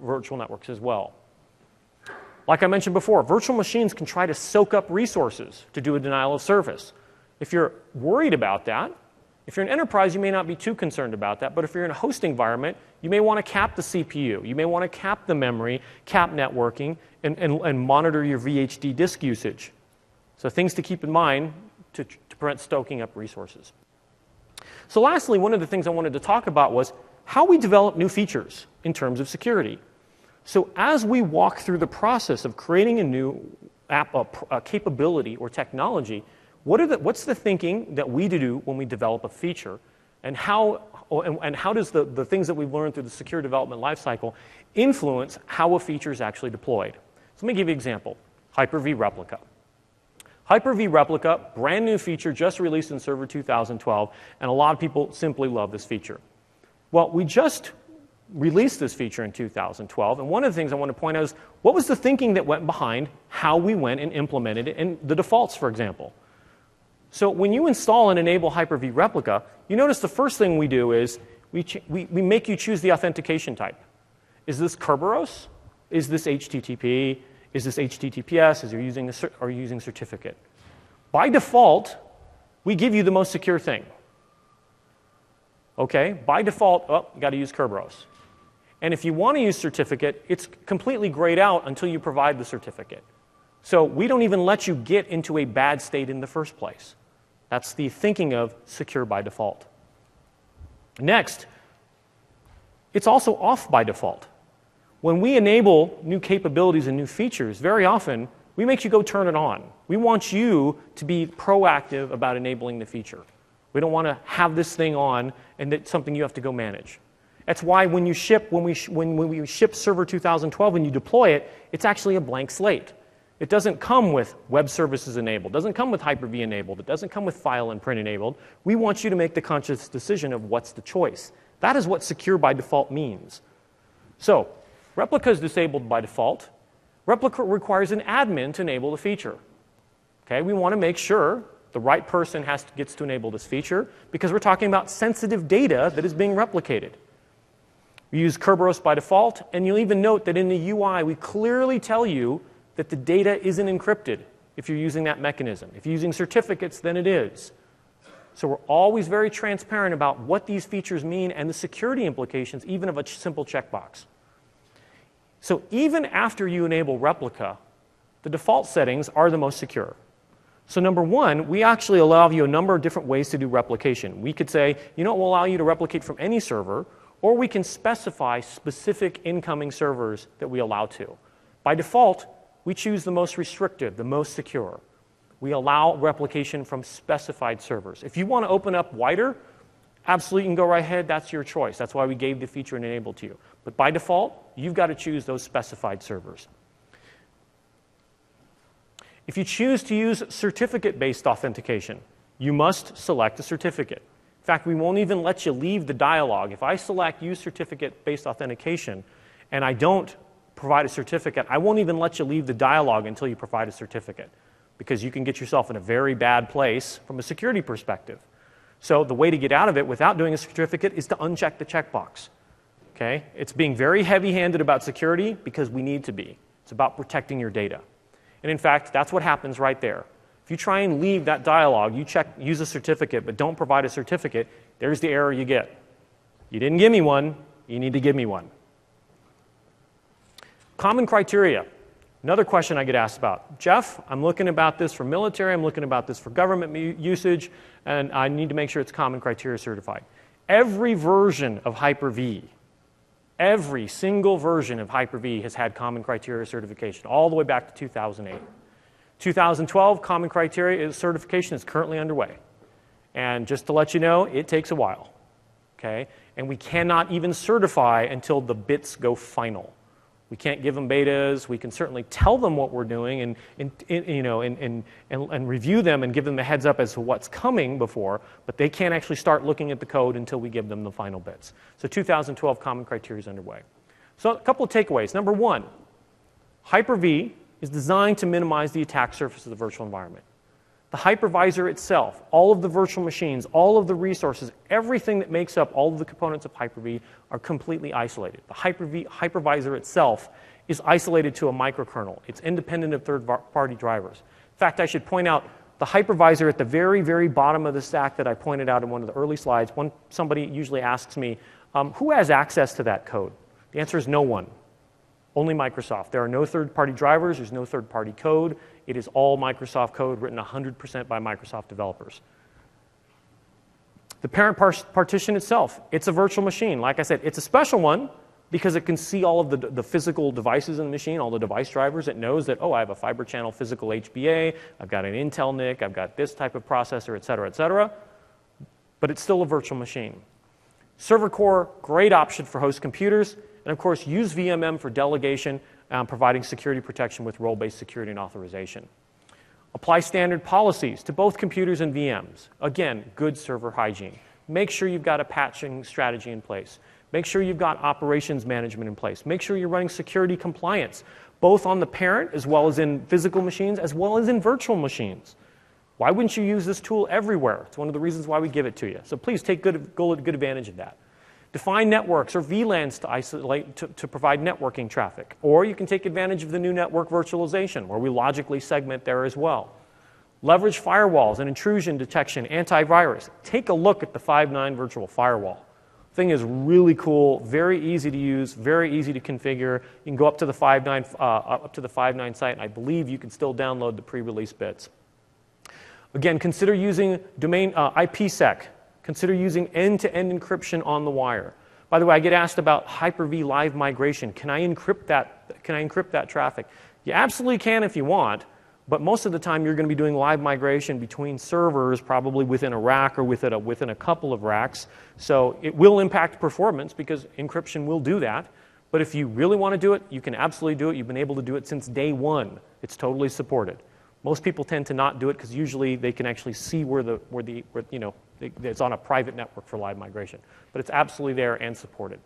virtual networks as well. Like I mentioned before, virtual machines can try to soak up resources to do a denial of service. If you're worried about that, If you're an enterprise, you may not be too concerned about that, but if you're in a host environment, you may want to cap the CPU. You may want to cap the memory, cap networking, and monitor your VHD disk usage. So things to keep in mind to prevent stoking up resources. So lastly, one of the things I wanted to talk about was how we develop new features in terms of security. So as we walk through the process of creating a new app, a capability or technology, what's the thinking that we do when we develop a feature, and how does the things that we've learned through the secure development lifecycle influence how a feature is actually deployed? So let me give you an example. Hyper-V Replica. Hyper-V Replica, brand new feature, just released in Server 2012, and a lot of people simply love this feature. Well, we just released this feature in 2012, and one of the things I want to point out is what was the thinking that went behind how we went and implemented it in the defaults, for example. So when you install and enable Hyper-V Replica, you notice the first thing we do is we make you choose the authentication type. Is this Kerberos? Is this HTTP? Is this HTTPS? Are you using certificate? By default, we give you the most secure thing. Okay? By default, you got to use Kerberos. And if you want to use certificate, it's completely grayed out until you provide the certificate. So we don't even let you get into a bad state in the first place. That's the thinking of secure by default. Next, it's also off by default. When we enable new capabilities and new features, very often we make you go turn it on. We want you to be proactive about enabling the feature. We don't want to have this thing on and it's something you have to go manage. That's why when we ship Server 2012 and you deploy it, it's actually a blank slate. It doesn't come with web services enabled. It doesn't come with Hyper-V enabled. It doesn't come with file and print enabled. We want you to make the conscious decision of what's the choice. That is what secure by default means. So Replica is disabled by default. Replica requires an admin to enable the feature. Okay, we want to make sure the right person gets to enable this feature because we're talking about sensitive data that is being replicated. We use Kerberos by default, and you'll even note that in the UI we clearly tell you that the data isn't encrypted if you're using that mechanism. If you're using certificates, then it is. So we're always very transparent about what these features mean and the security implications, even of a simple checkbox. So even after you enable Replica, the default settings are the most secure. So number one, we actually allow you a number of different ways to do replication. We could say, we'll allow you to replicate from any server, or we can specify specific incoming servers that we allow to. By default, we choose the most restrictive, the most secure. We allow replication from specified servers. If you want to open up wider, absolutely, you can go right ahead. That's your choice. That's why we gave the feature and enabled to you. But by default, you've got to choose those specified servers. If you choose to use certificate-based authentication, you must select a certificate. In fact, we won't even let you leave the dialog. If I select use certificate-based authentication and I don't provide a certificate, I won't even let you leave the dialog until you provide a certificate because you can get yourself in a very bad place from a security perspective. So the way to get out of it without doing a certificate is to uncheck the checkbox. Okay? It's being very heavy-handed about security because we need to be. It's about protecting your data. And in fact, that's what happens right there. If you try and leave that dialog, use a certificate, but don't provide a certificate, there's the error you get. You didn't give me one, you need to give me one. Common criteria. Another question I get asked about. Jeff, I'm looking about this for military, I'm looking about this for government usage, and I need to make sure it's common criteria certified. Every version of Hyper-V, every single version of Hyper-V has had common criteria certification, all the way back to 2008. 2012, common criteria certification is currently underway. And just to let you know, it takes a while. Okay? And we cannot even certify until the bits go final. We can't give them betas. We can certainly tell them what we're doing and review them and give them a heads up as to what's coming before, but they can't actually start looking at the code until we give them the final bits. So 2012 common criteria is underway. So a couple of takeaways. Number one, Hyper-V is designed to minimize the attack surface of the virtual environment. The hypervisor itself, all of the virtual machines, all of the resources, everything that makes up all of the components of Hyper-V are completely isolated. The hypervisor itself is isolated to a microkernel. It's independent of third-party drivers. In fact, I should point out, the hypervisor at the very, very bottom of the stack that I pointed out in one of the early slides, somebody usually asks me, who has access to that code? The answer is no one. Only Microsoft. There are no third-party drivers. There's no third-party code. It is all Microsoft code written 100% by Microsoft developers. The parent partition itself, it's a virtual machine. Like I said, it's a special one because it can see all of the physical devices in the machine, all the device drivers. It knows that, oh, I have a fiber channel physical HBA, I've got an Intel NIC, I've got this type of processor, et cetera, et cetera. But it's still a virtual machine. Server core, great option for host computers. And of course, use VMM for delegation, providing security protection with role-based security and authorization. Apply standard policies to both computers and VMs. Again, good server hygiene. Make sure you've got a patching strategy in place. Make sure you've got operations management in place. Make sure you're running security compliance, both on the parent as well as in physical machines, as well as in virtual machines. Why wouldn't you use this tool everywhere? It's one of the reasons why we give it to you. So please take good advantage of that. Define networks or VLANs to isolate to provide networking traffic. Or you can take advantage of the new network virtualization, where we logically segment there as well. Leverage firewalls and intrusion detection, antivirus. Take a look at the 5.9 virtual firewall. Thing is really cool, very easy to use, very easy to configure. You can go up to the 5.9 site, and I believe you can still download the pre-release bits. Again, consider using domain IPsec. Consider using end-to-end encryption on the wire. By the way, I get asked about Hyper-V live migration. Can I encrypt that traffic? You absolutely can if you want, but most of the time you're going to be doing live migration between servers, probably within a rack or within a couple of racks. So it will impact performance because encryption will do that. But if you really want to do it, you can absolutely do it. You've been able to do it since day one. It's totally supported. Most people tend to not do it because usually they can actually see where it's on a private network for live migration. But it's absolutely there and supported.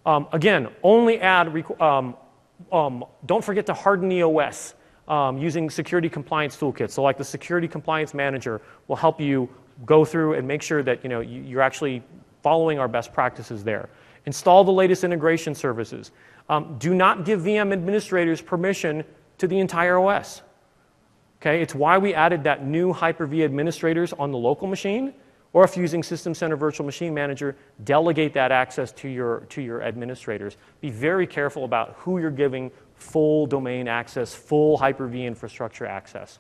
Again, only add, don't forget to harden the OS using security compliance toolkits. So like the security compliance manager will help you go through and make sure that you're actually following our best practices there. Install the latest integration services. Do not give VM administrators permission to the entire OS. Okay, it's why we added that new Hyper-V administrators on the local machine, or if using System Center Virtual Machine Manager, delegate that access to your administrators. Be very careful about who you're giving full domain access, full Hyper-V infrastructure access.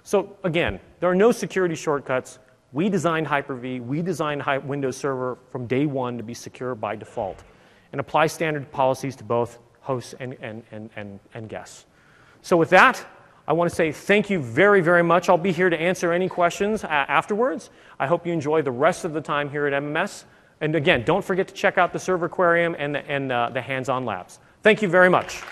So again, there are no security shortcuts. We designed Hyper-V, we designed Windows Server from day one to be secure by default, and apply standard policies to both hosts and guests. So with that, I want to say thank you very, very much. I'll be here to answer any questions afterwards. I hope you enjoy the rest of the time here at MMS. And again, don't forget to check out the Server Aquarium and the hands-on labs. Thank you very much.